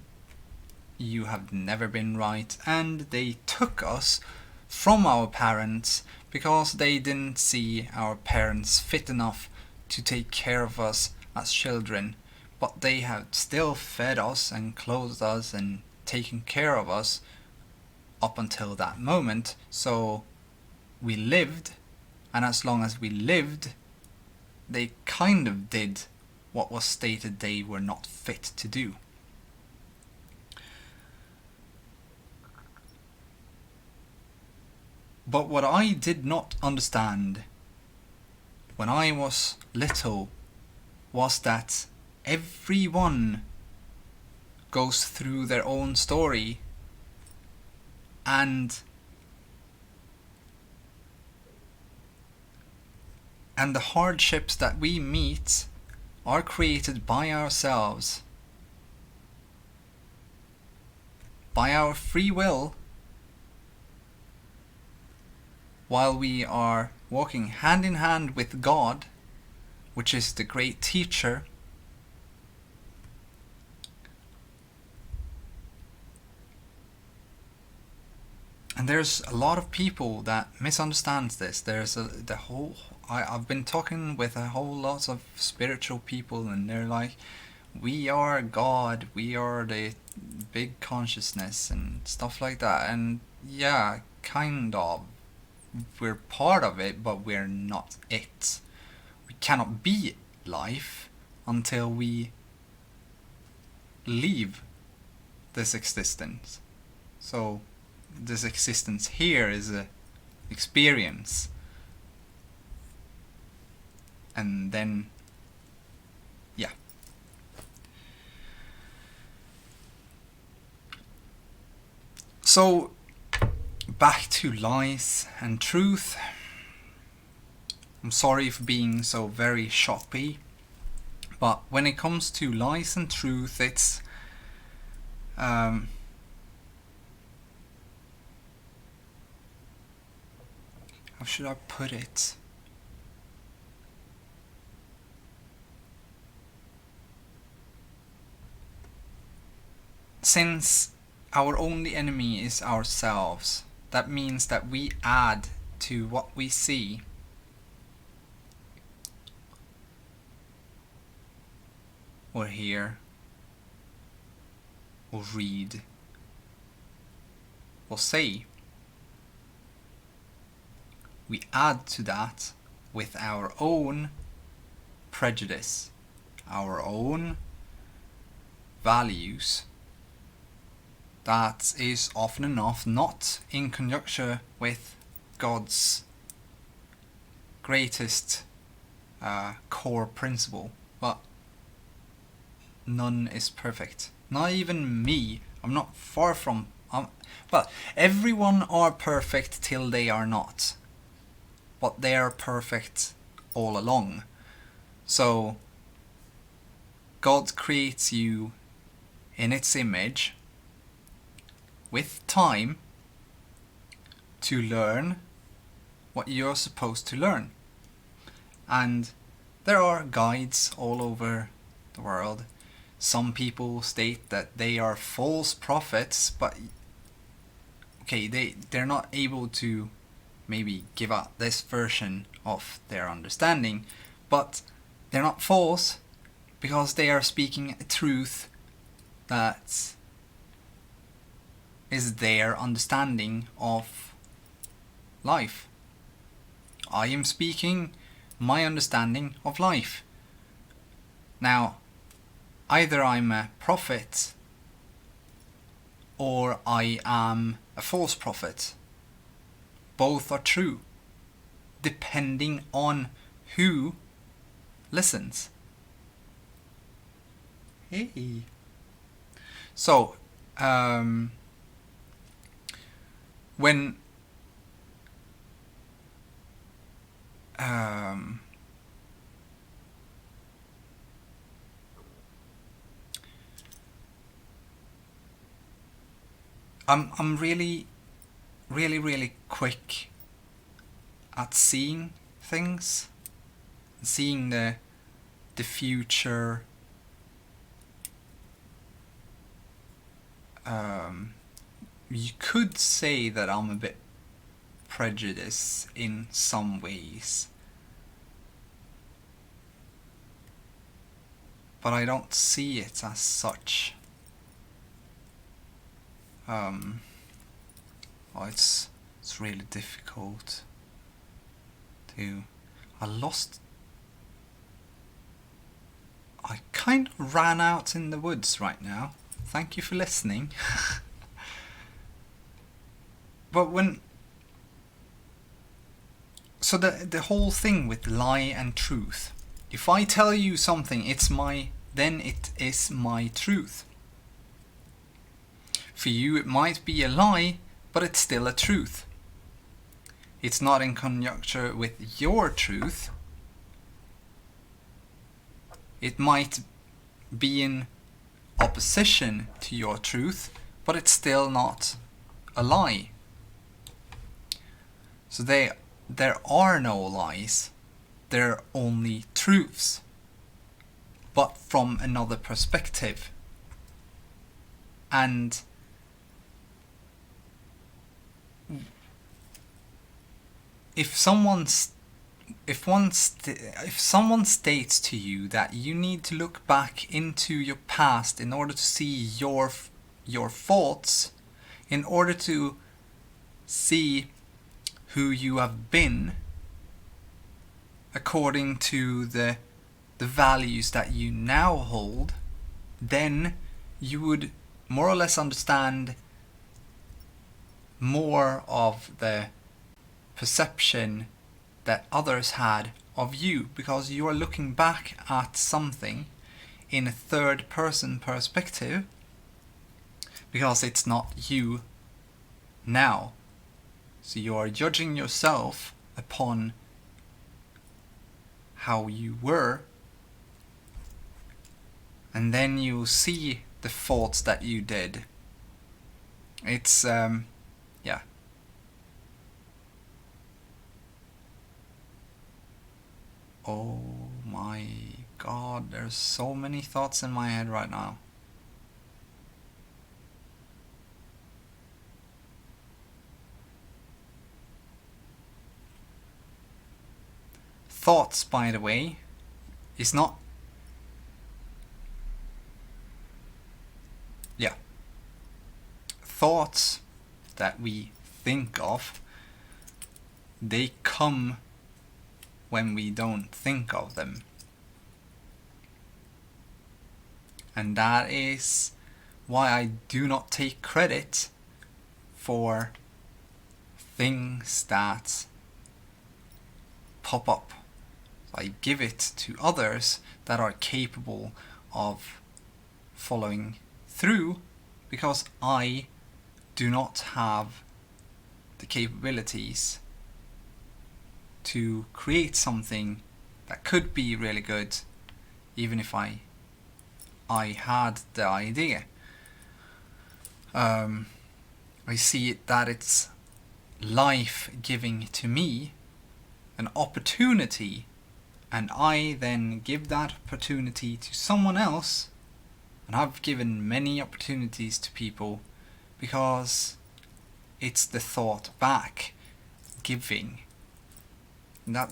you have never been right, and they took us from our parents because they didn't see our parents fit enough to take care of us as children, but they have still fed us and clothed us and taken care of us up until that moment. So we lived, and as long as we lived, they kind of did what was stated they were not fit to do. But what I did not understand when I was little was that everyone goes through their own story, and the hardships that we meet are created by ourselves, by our free will, while we are walking hand in hand with God, which is the great teacher. And there's a lot of people that misunderstands this. I've been talking with a whole lot of spiritual people, and they're like, we are God, we are the big consciousness and stuff like that. And yeah, kind of. We're part of it, but we're not it. We cannot be life until we leave this existence. So this existence here is a experience, and then yeah. So back to lies and truth. I'm sorry for being so very choppy, but when it comes to lies and truth, it's how should I put it? Since our only enemy is ourselves, that means that we add to what we see. Or hear, or read, or say. We add to that with our own prejudice, our own values. That is often enough not in conjunction with God's greatest core principle, but none is perfect. Not even me. I'm not far from. Well, everyone are perfect till they are not. But they are perfect all along. So God creates you in its image with time to learn what you're supposed to learn. And there are guides all over the world. Some people state that they are false prophets, but okay, they're not able to maybe give out this version of their understanding, but they're not false because they are speaking a truth that is their understanding of life. I am speaking my understanding of life. Now, either I'm a prophet or I am a false prophet. Both are true, depending on who listens. Hey. So, when I'm really quick at seeing things, seeing the future. You could say that I'm a bit prejudiced in some ways, but I don't see it as such. It's really difficult to. I kind of ran out in the woods right now. Thank you for listening. But so the whole thing with lie and truth. If I tell you something, then it is my truth. For you it might be a lie, but it's still a truth. It's not in conjunction with your truth. It might be in opposition to your truth, but it's still not a lie. So there are no lies. There are only truths, but from another perspective. And if someone states to you that you need to look back into your past in order to see your faults, in order to see who you have been according to the values that you now hold, then you would more or less understand more of the perception that others had of you, because you are looking back at something in a third person perspective, because it's not you now. So you are judging yourself upon how you were, and then you see the faults that you did. It's yeah. Oh my god, there's so many thoughts in my head right now. Thoughts, by the way, is not... Yeah. Thoughts that we think of, they come when we don't think of them. And that is why I do not take credit for things that pop up. I give it to others that are capable of following through, because I do not have the capabilities to create something that could be really good, even if I had the idea. I see it that it's life giving to me an opportunity, and I then give that opportunity to someone else. And I've given many opportunities to people because it's the thought back giving. That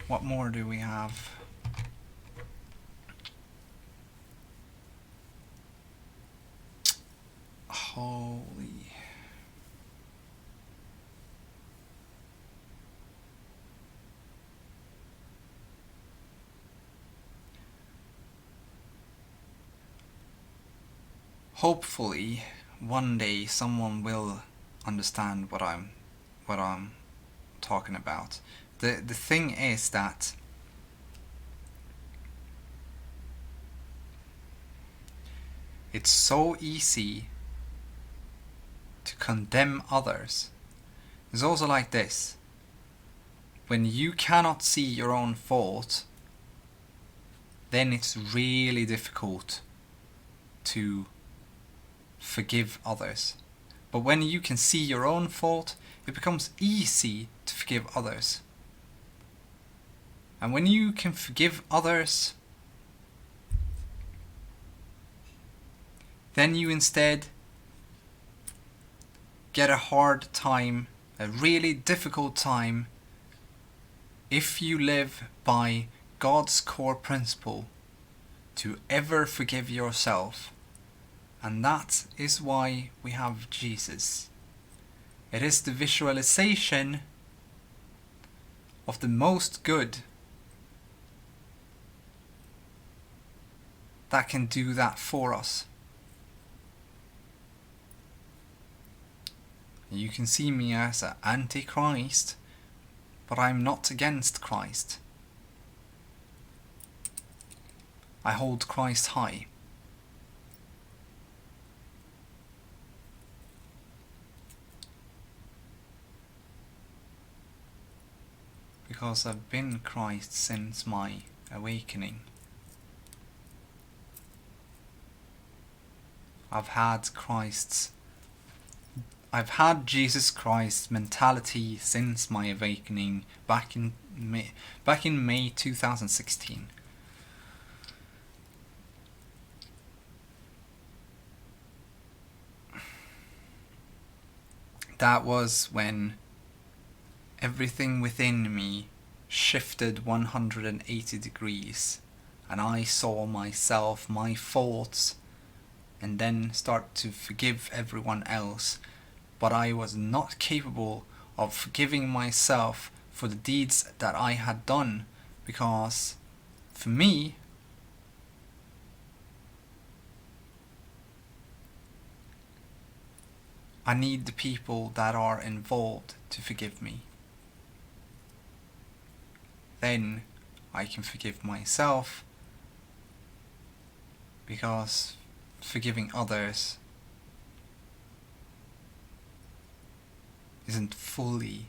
what more do we have? Holy... Hopefully, one day someone will understand what I'm talking about. The thing is that it's so easy to condemn others. It's also like this: when you cannot see your own fault, then it's really difficult to forgive others. But when you can see your own fault, it becomes easy to forgive others. And when you can forgive others, then you instead get a hard time, a really difficult time, if you live by God's core principle to ever forgive yourself. And that is why we have Jesus. It is the visualization of the most good that can do that for us. You can see me as an anti-Christ, but I'm not against Christ. I hold Christ high. Because I've been Christ since my awakening. I've had Jesus Christ's mentality since my awakening back in May 2016. That was when everything within me shifted 180 degrees, and I saw myself, my faults, and then start to forgive everyone else, but I was not capable of forgiving myself for the deeds that I had done, because for me, I need the people that are involved to forgive me. Then I can forgive myself, because forgiving others isn't fully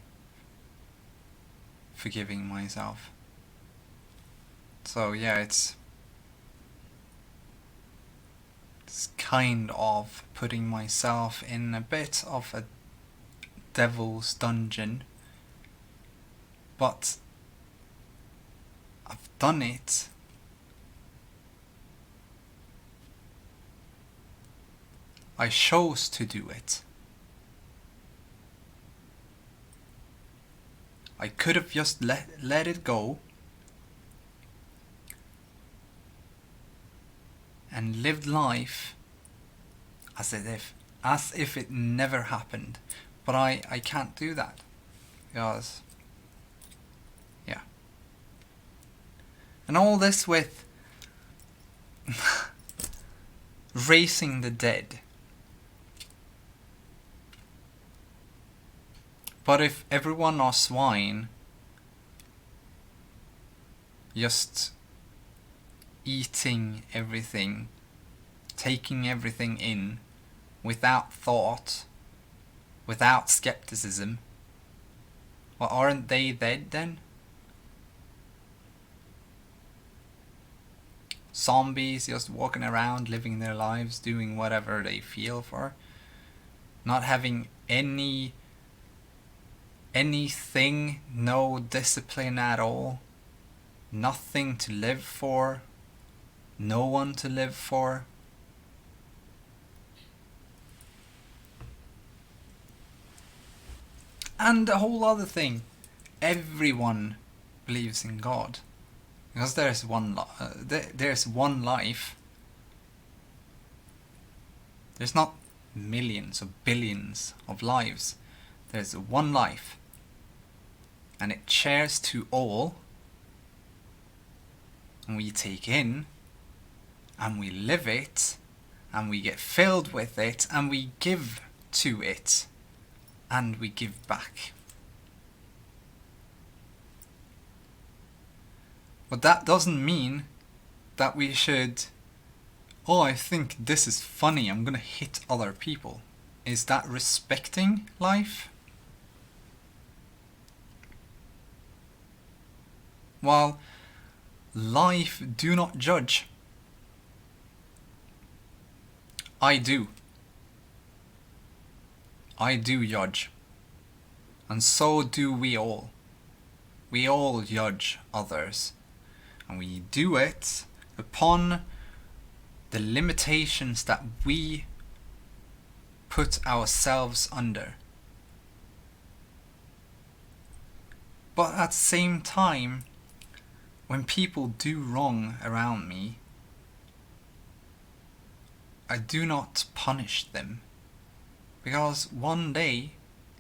forgiving myself. So yeah, it's kind of putting myself in a bit of a devil's dungeon, but I've done it. I chose to do it. I could have just let it go and lived life as if it never happened. But I can't do that, because yeah. And all this with raising the dead. But if everyone are swine, just eating everything, taking everything in, without thought, without skepticism, well, aren't they dead then? Zombies just walking around, living their lives, doing whatever they feel for, not having anything, no discipline at all, nothing to live for, no one to live for. And a whole other thing, everyone believes in God, because there's one life. There's not millions or billions of lives. There's one life, and it shares to all, and we take in, and we live it, and we get filled with it, and we give to it, and we give back. But that doesn't mean that we should, oh, I think this is funny, I'm gonna hit other people. Is that respecting life? While life do not judge, I do. I do judge. And so do we all. We all judge others. And we do it upon the limitations that we put ourselves under. But at the same time, when people do wrong around me, I do not punish them, because one day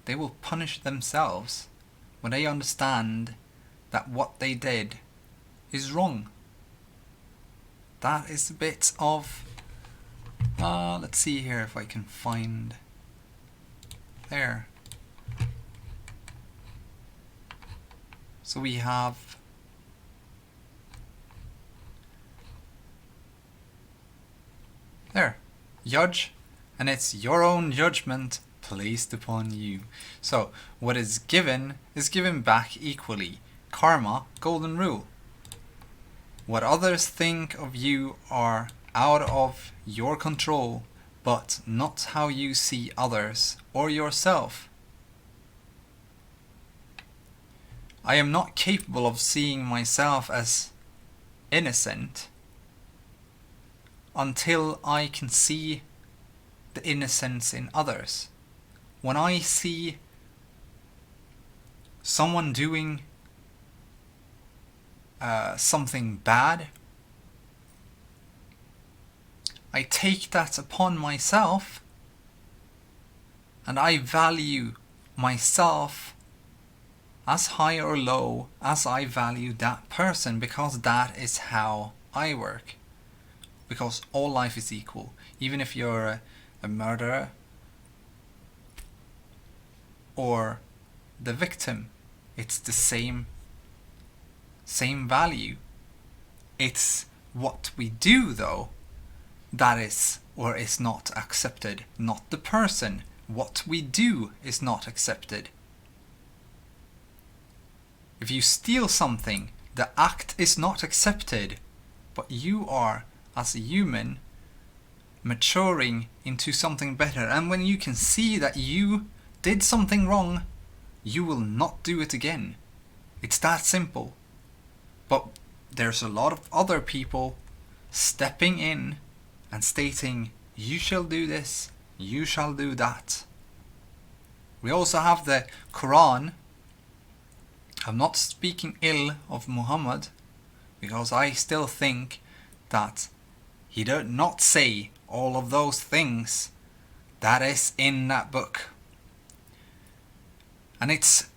they will punish themselves when they understand that what they did is wrong. That is a bit of, let's see here if I can find, there. So we have there, judge, and it's your own judgment placed upon you. So what is given back equally. Karma, golden rule. What others think of you are out of your control, but not how you see others or yourself. I am not capable of seeing myself as innocent until I can see the innocence in others. When I see someone doing something bad, I take that upon myself, and I value myself as high or low as I value that person, because that is how I work. Because all life is equal. Even if you're a murderer or the victim, it's the same value. It's what we do, though, that is or is not accepted, not the person. What we do is not accepted. If you steal something, the act is not accepted, but you are, as a human, maturing into something better. And when you can see that you did something wrong, you will not do it again. It's that simple. But there's a lot of other people stepping in and stating, you shall do this, you shall do that. We also have the Quran. I'm not speaking ill of Muhammad, because I still think that he did not say all of those things that is in that book. And it's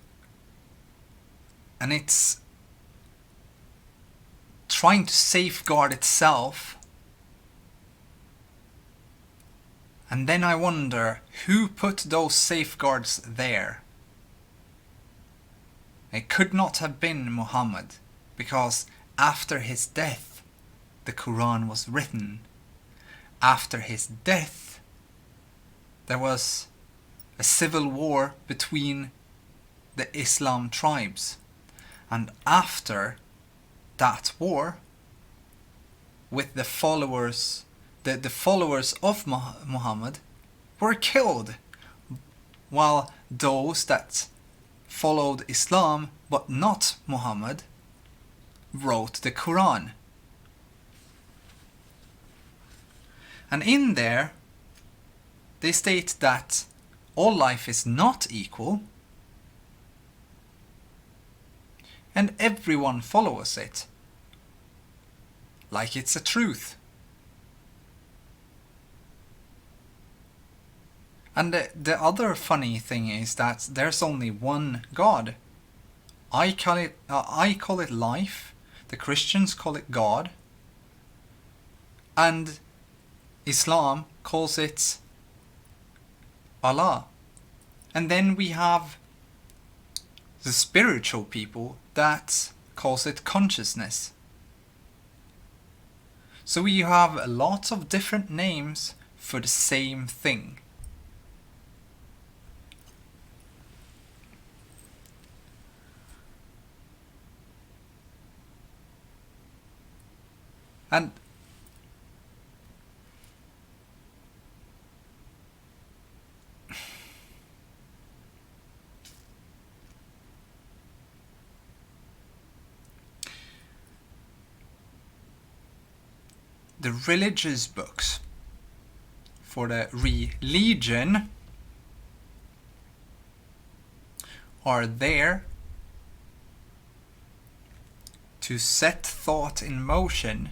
trying to safeguard itself. And then I wonder, who put those safeguards there? It could not have been Muhammad, because after his death, the Quran was written. After his death, there was a civil war between the Islam tribes. And after that war, with the followers, the followers of Muhammad were killed, while those that followed Islam but not Muhammad wrote the Quran. And in there they state that all life is not equal, and everyone follows it like it's a truth. And the other funny thing is that there's only one God. I call it life, the Christians call it God, and Islam calls it Allah. And then we have the spiritual people that calls it consciousness. So we have a lot of different names for the same thing. And the religious books for the religion are there to set thought in motion,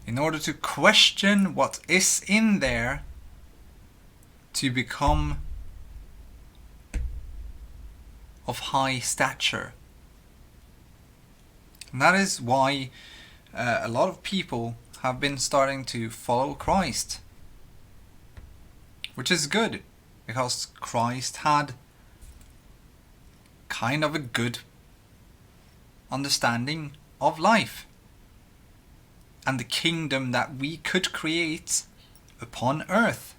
in order to question what is in there, to become of high stature. And that is why a lot of people have been starting to follow Christ, which is good, because Christ had kind of a good understanding of life and the kingdom that we could create upon earth.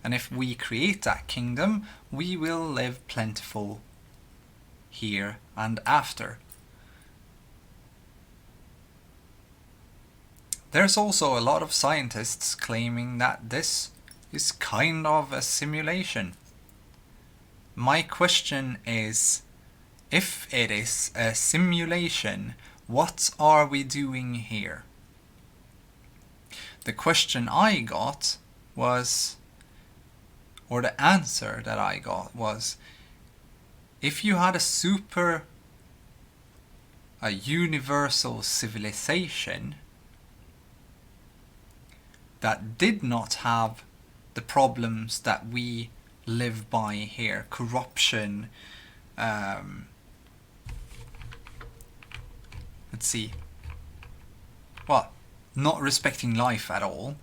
And if we create that kingdom, we will live plentiful here and after. There's also a lot of scientists claiming that this is kind of a simulation. My question is, if it is a simulation, what are we doing here? The question I got was, or the answer that I got was, if you had a universal civilization, that did not have the problems that we live by here. Corruption, let's see, well, not respecting life at all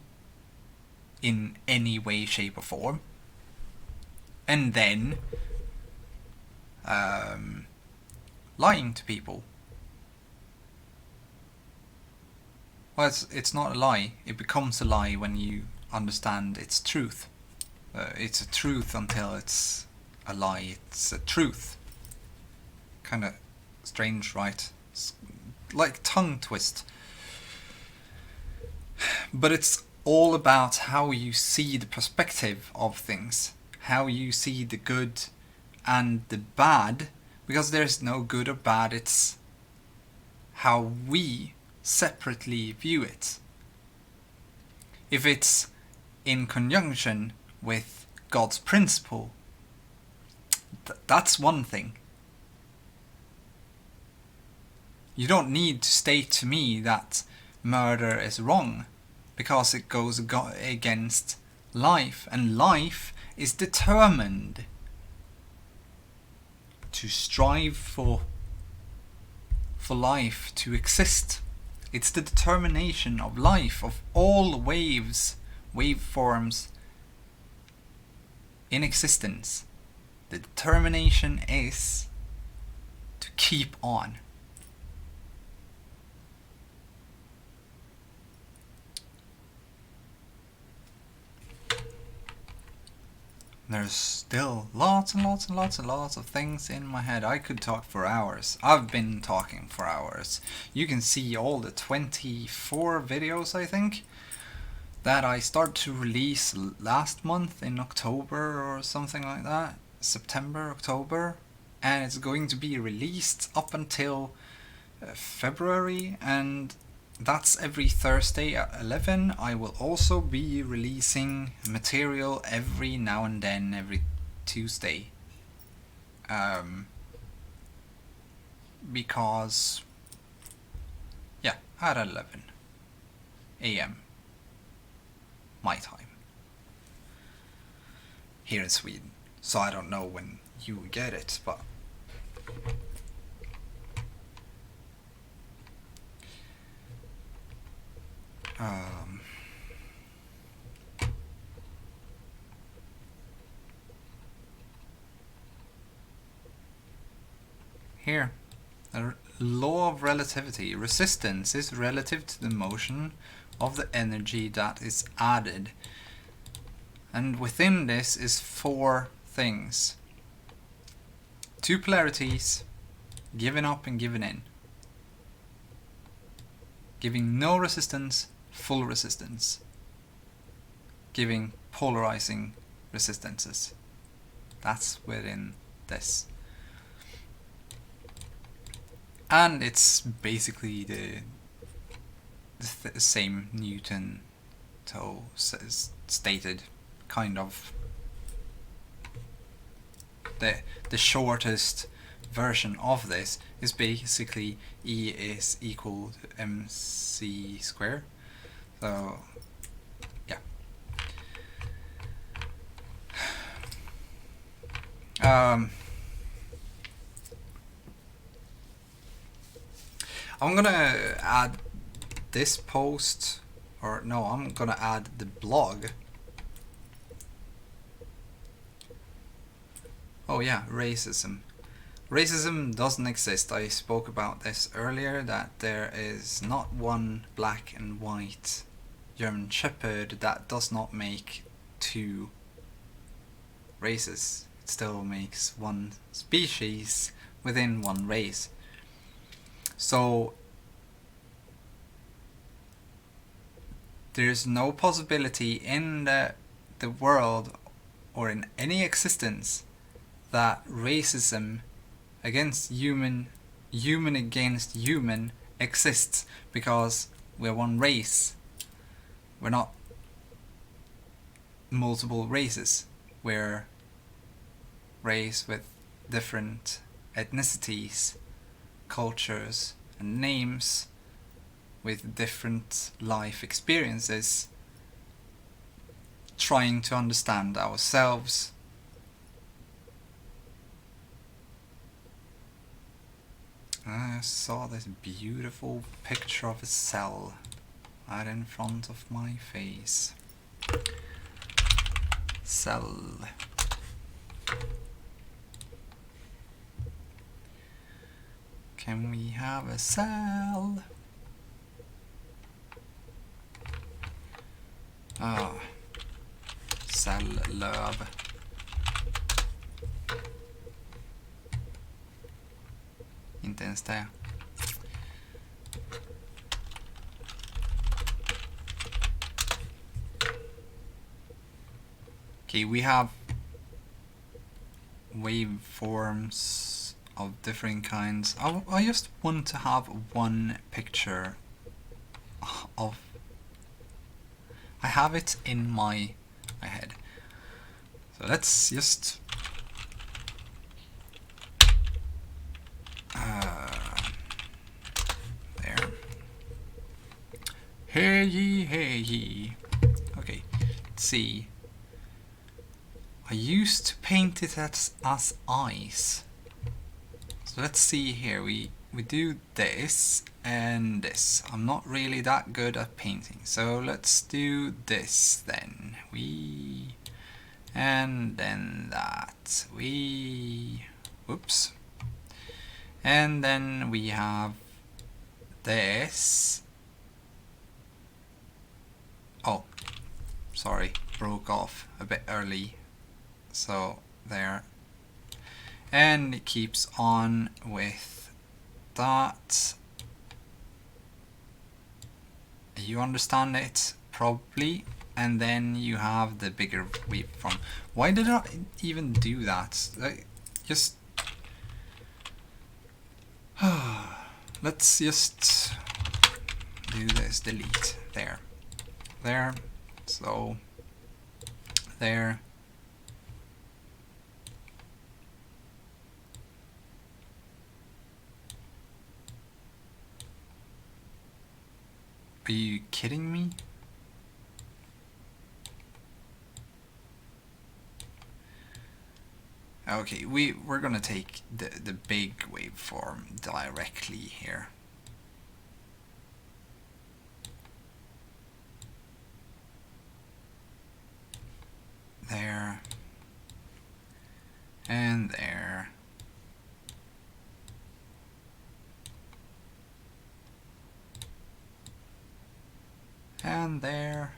in any way, shape or form, and then lying to people. Well, it's not a lie. It becomes a lie when you understand its truth. It's a truth until it's a lie. It's a truth. Kind of strange, right? It's like tongue twist. But it's all about how you see the perspective of things. How you see the good and the bad. Because there's no good or bad. It's how we separately view it. If it's in conjunction with God's principle, that's one thing. You don't need to state to me that murder is wrong, because it goes against life, and life is determined to strive for life to exist. It's the determination of life, of all waveforms in existence. The determination is to keep on. There's still lots and lots and lots and lots of things in my head. I could talk for hours. I've been talking for hours. You can see all the 24 videos, I think, that I started to release last month in October or something like that. September, October. And it's going to be released up until February, and that's every Thursday at 11. I will also be releasing material every now and then, every Tuesday. Because, yeah, at 11 a.m. my time. Here in Sweden. So I don't know when you get it, but... here, the law of relativity. Resistance is relative to the motion of the energy that is added. And within this is 4 things. 2 polarities, given up and given in. Giving no resistance, full resistance. Giving polarizing resistances. That's within this. And it's basically the same Newton stated, kind of. The shortest version of this is basically E is equal to mc squared. So yeah. I'm gonna add this post, or no, I'm gonna add the blog. Oh yeah, racism. Racism doesn't exist. I spoke about this earlier, that there is not one black and white German Shepherd. That does not make 2 races. It still makes 1 species within 1 race. So there's no possibility in the world or in any existence that racism against human against human exists, because we're 1 race. We're not multiple races. We're race with different ethnicities, cultures and names, with different life experiences, trying to understand ourselves. I saw this beautiful picture of a cell right in front of my face. Cell. Can we have a cell? Ah, cell love. Inte ens det. Okay, we have waveforms of different kinds. I just want to have one picture of. I have it in my head. So let's just there. Hey ye, hey ye. Okay, let's see. I used to paint it as eyes. So let's see here. We do this and this. I'm not really that good at painting, so let's do this then. And then that. Whoops. And then we have this. Oh, sorry, broke off a bit early. So there. And it keeps on with that. You understand it probably. And then you have the bigger waveform. Why did I even do that? Just let's just do this. Delete. There. So there. Are you kidding me? Okay, we're gonna take the big waveform directly here. There. And there. And there.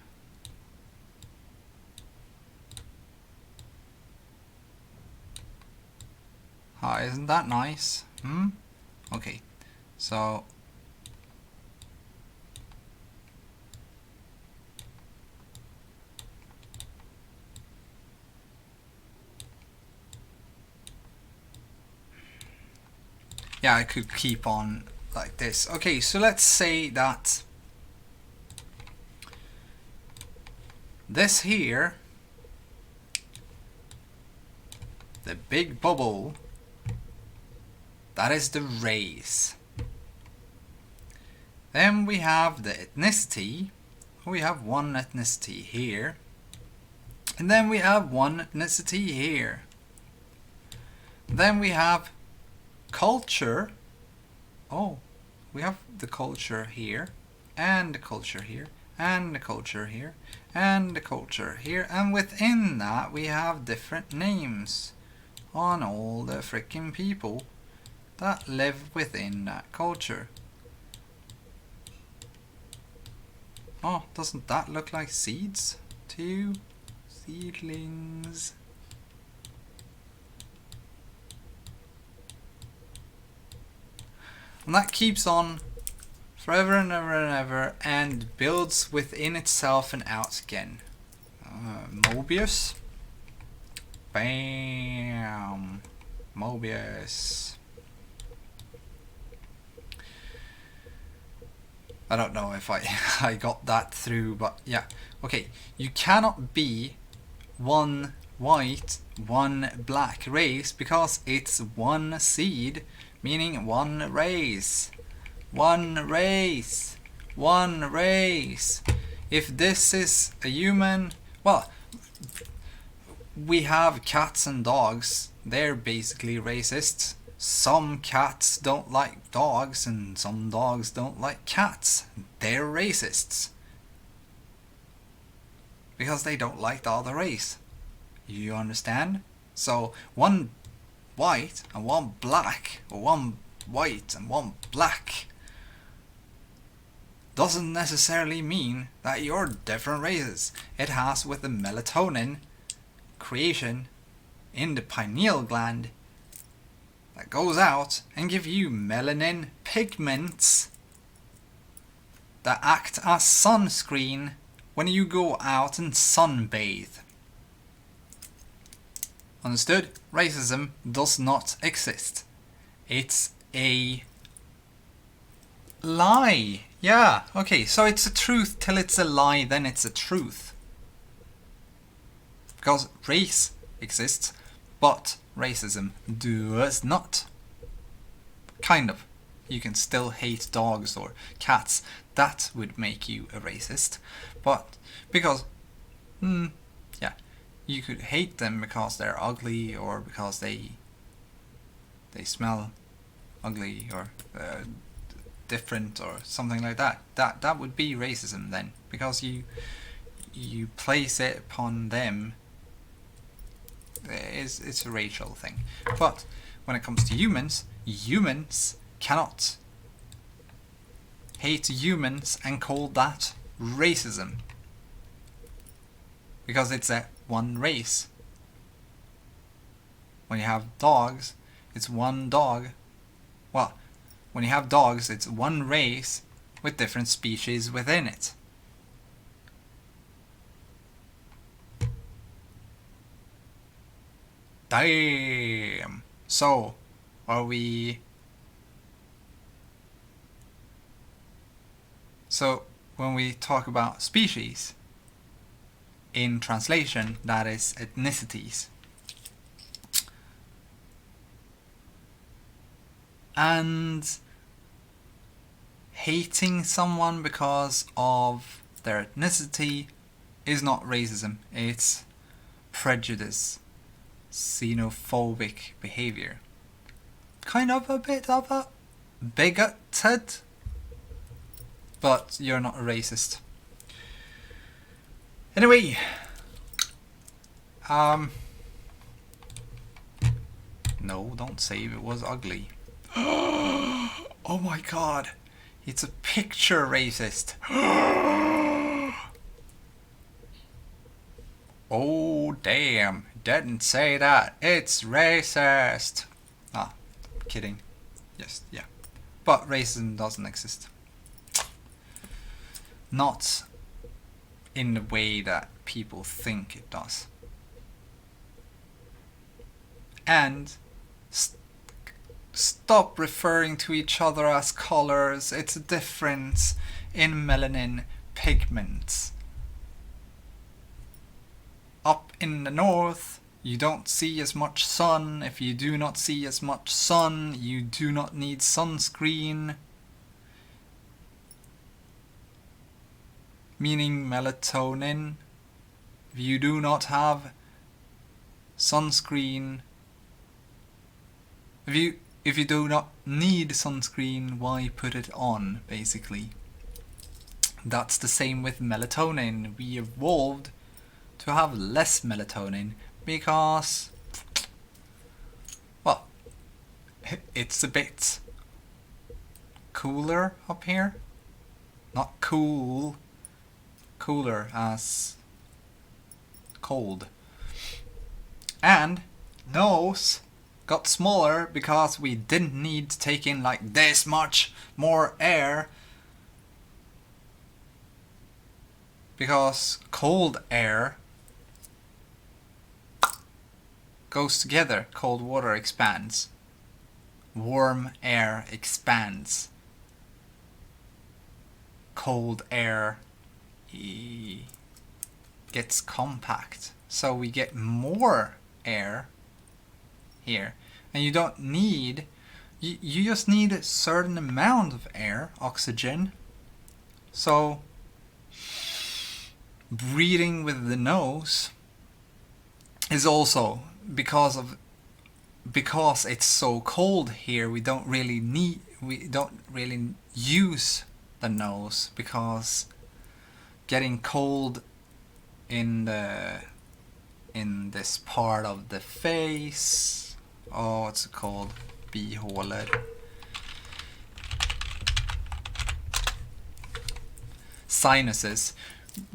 Isn't that nice? Okay, so yeah, I could keep on like this. Okay, so let's say that this here, the big bubble, that is the race. Then we have the ethnicity. We have one ethnicity here. And then we have one ethnicity here. Then we have culture. Oh, we have the culture here. And the culture here. And the culture here. And the culture here. And within that we have different names on all the freaking people that live within that culture. Oh, doesn't that look like seeds too? Seedlings. And that keeps on forever and ever and ever and builds within itself and out again. Mobius. Bam. Mobius. I don't know if I got that through, but yeah. Okay, you cannot be one white, one black race because it's one seed, meaning one race. One race. One race. If this is a human, well, we have cats and dogs. They're basically racist. Some cats don't like dogs and some dogs don't like cats. They're racists. Because they don't like the other race. You understand? So one white and one black, or one white and one black, doesn't necessarily mean that you're different races. It has with the melatonin creation in the pineal gland that goes out and give you melanin pigments that act as sunscreen when you go out and sunbathe. Understood? Racism does not exist. It's a lie. Yeah, okay, so it's a truth till it's a lie, then it's a truth. Because race exists, but racism does not. Kind of. You can still hate dogs or cats. That would make you a racist. But because, yeah, you could hate them because they're ugly or because they smell ugly or different or something like that. That would be racism then, because you place it upon them. It's a racial thing. But when it comes to humans, humans cannot hate humans and call that racism, because it's a one race. When you have dogs, it's one dog. Well, when you have dogs, it's one race with different species within it. Damn. So, are we... So, when we talk about species, in translation, that is ethnicities. And hating someone because of their ethnicity is not racism, it's prejudice, xenophobic behavior. Kind of a bit of a bigoted, but you're not a racist. Anyway, no, don't say it was ugly. Oh my god, it's a picture racist. Oh damn, didn't say that, it's racist. Ah, kidding. Yes, yeah. But racism doesn't exist. Not in the way that people think it does. And stop referring to each other as colors. It's a difference in melanin pigments. Up in the north, you don't see as much sun. If you do not see as much sun, you do not need sunscreen. Meaning melatonin. If you do not have sunscreen, if you do not need sunscreen, why put it on, basically? That's the same with melatonin. We evolved to have less melatonin because, well, it's a bit cooler up here. Not cool, cooler as cold. And nose got smaller because we didn't need to take in like this much more air, because cold air goes together. Cold water expands, warm air expands, cold air gets compact, so we get more air here. And you don't need, you just need a certain amount of air, oxygen. So breathing with the nose is also because it's so cold here. We don't really use the nose, because getting cold in this part of the face, oh, what's it called, bihålor, sinuses.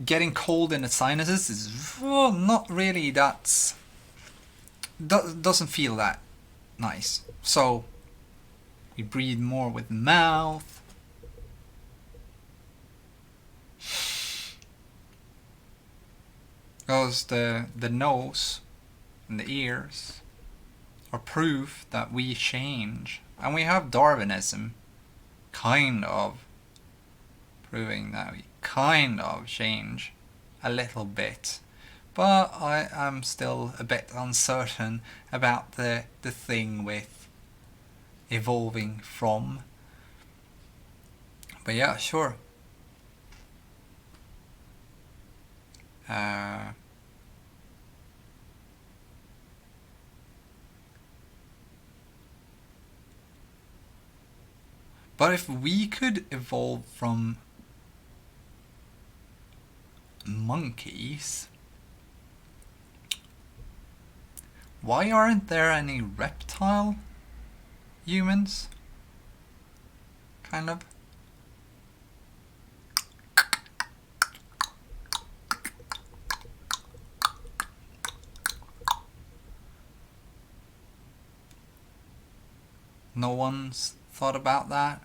Getting cold in the sinuses is not really doesn't feel that nice. So we breathe more with the mouth. Because the nose and the ears are proof that we change. And we have Darwinism kind of proving that we kind of change a little bit. But I am still a bit uncertain about the thing with evolving from. But yeah, sure. But if we could evolve from monkeys, why aren't there any reptile humans? Kind of. No one's thought about that?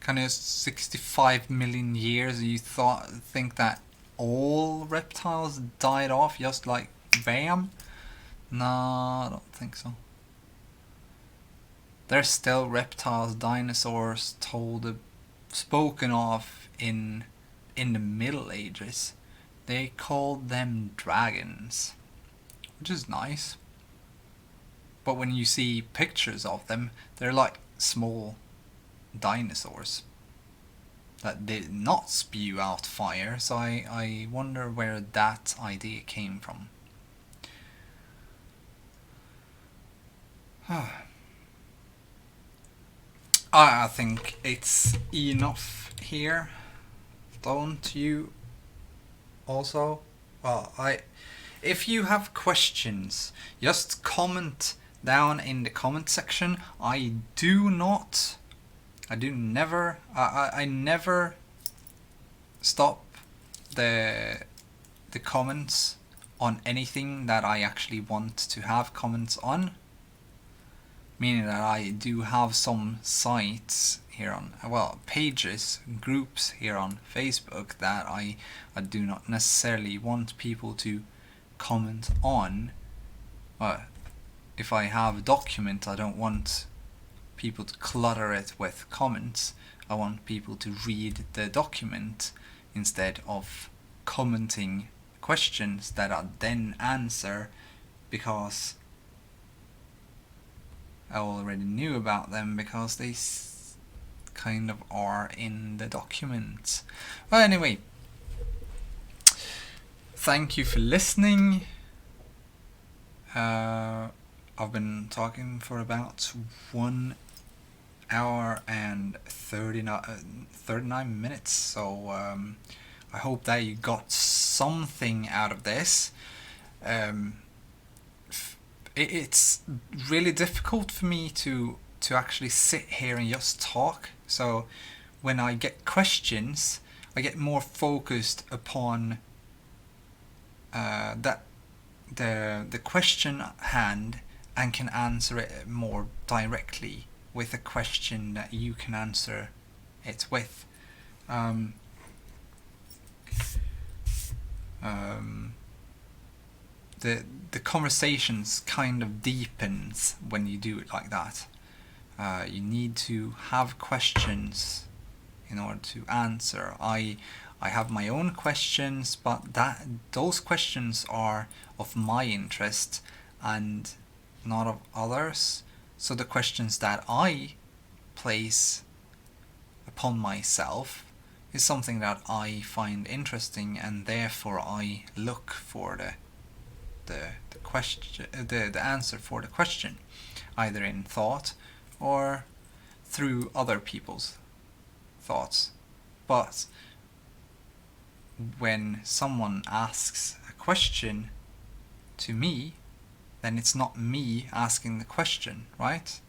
Kind of 65 million years, you think that all reptiles died off just like bam? No, I don't think so. There's still reptiles, dinosaurs spoken of in the Middle Ages. They called them dragons, which is nice. But when you see pictures of them, they're like small dinosaurs that did not spew out fire. So I wonder where that idea came from. I think it's enough here. Don't you also? Well, if you have questions, just comment down in the comment section. I never stop the comments on anything that I actually want to have comments on. Meaning that I do have some sites here on, well, pages, groups here on Facebook that I do not necessarily want people to comment on. If I have a document, I don't want people to clutter it with comments. I want people to read the document instead of commenting questions that I then answer because I already knew about them, because they kind of are in the document. Well, anyway, thank you for listening. I've been talking for about 1 hour and 39 minutes, so I hope that you got something out of this. It's really difficult for me to actually sit here and just talk. So when I get questions, I get more focused upon that the question at hand, and can answer it more directly with a question that you can answer it with. The conversations kind of deepens when you do it like that. You need to have questions in order to answer. I have my own questions, but those questions are of my interest and not of others. So the questions that I place upon myself is something that I find interesting, and therefore I look for the the question, the answer for the question, either in thought or through other people's thoughts. But when someone asks a question to me, then it's not me asking the question, right?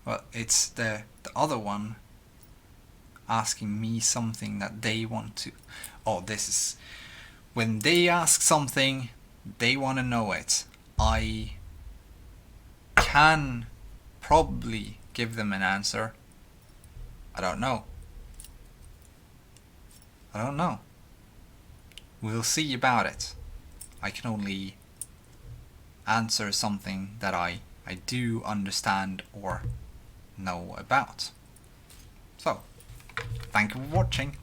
Well, it's the other one asking me something that they want to. Oh, this is when they ask something, they want to know it. I can probably give them an answer. I don't know. We'll see about it. I can only answer something that I do understand or know about. So, thank you for watching.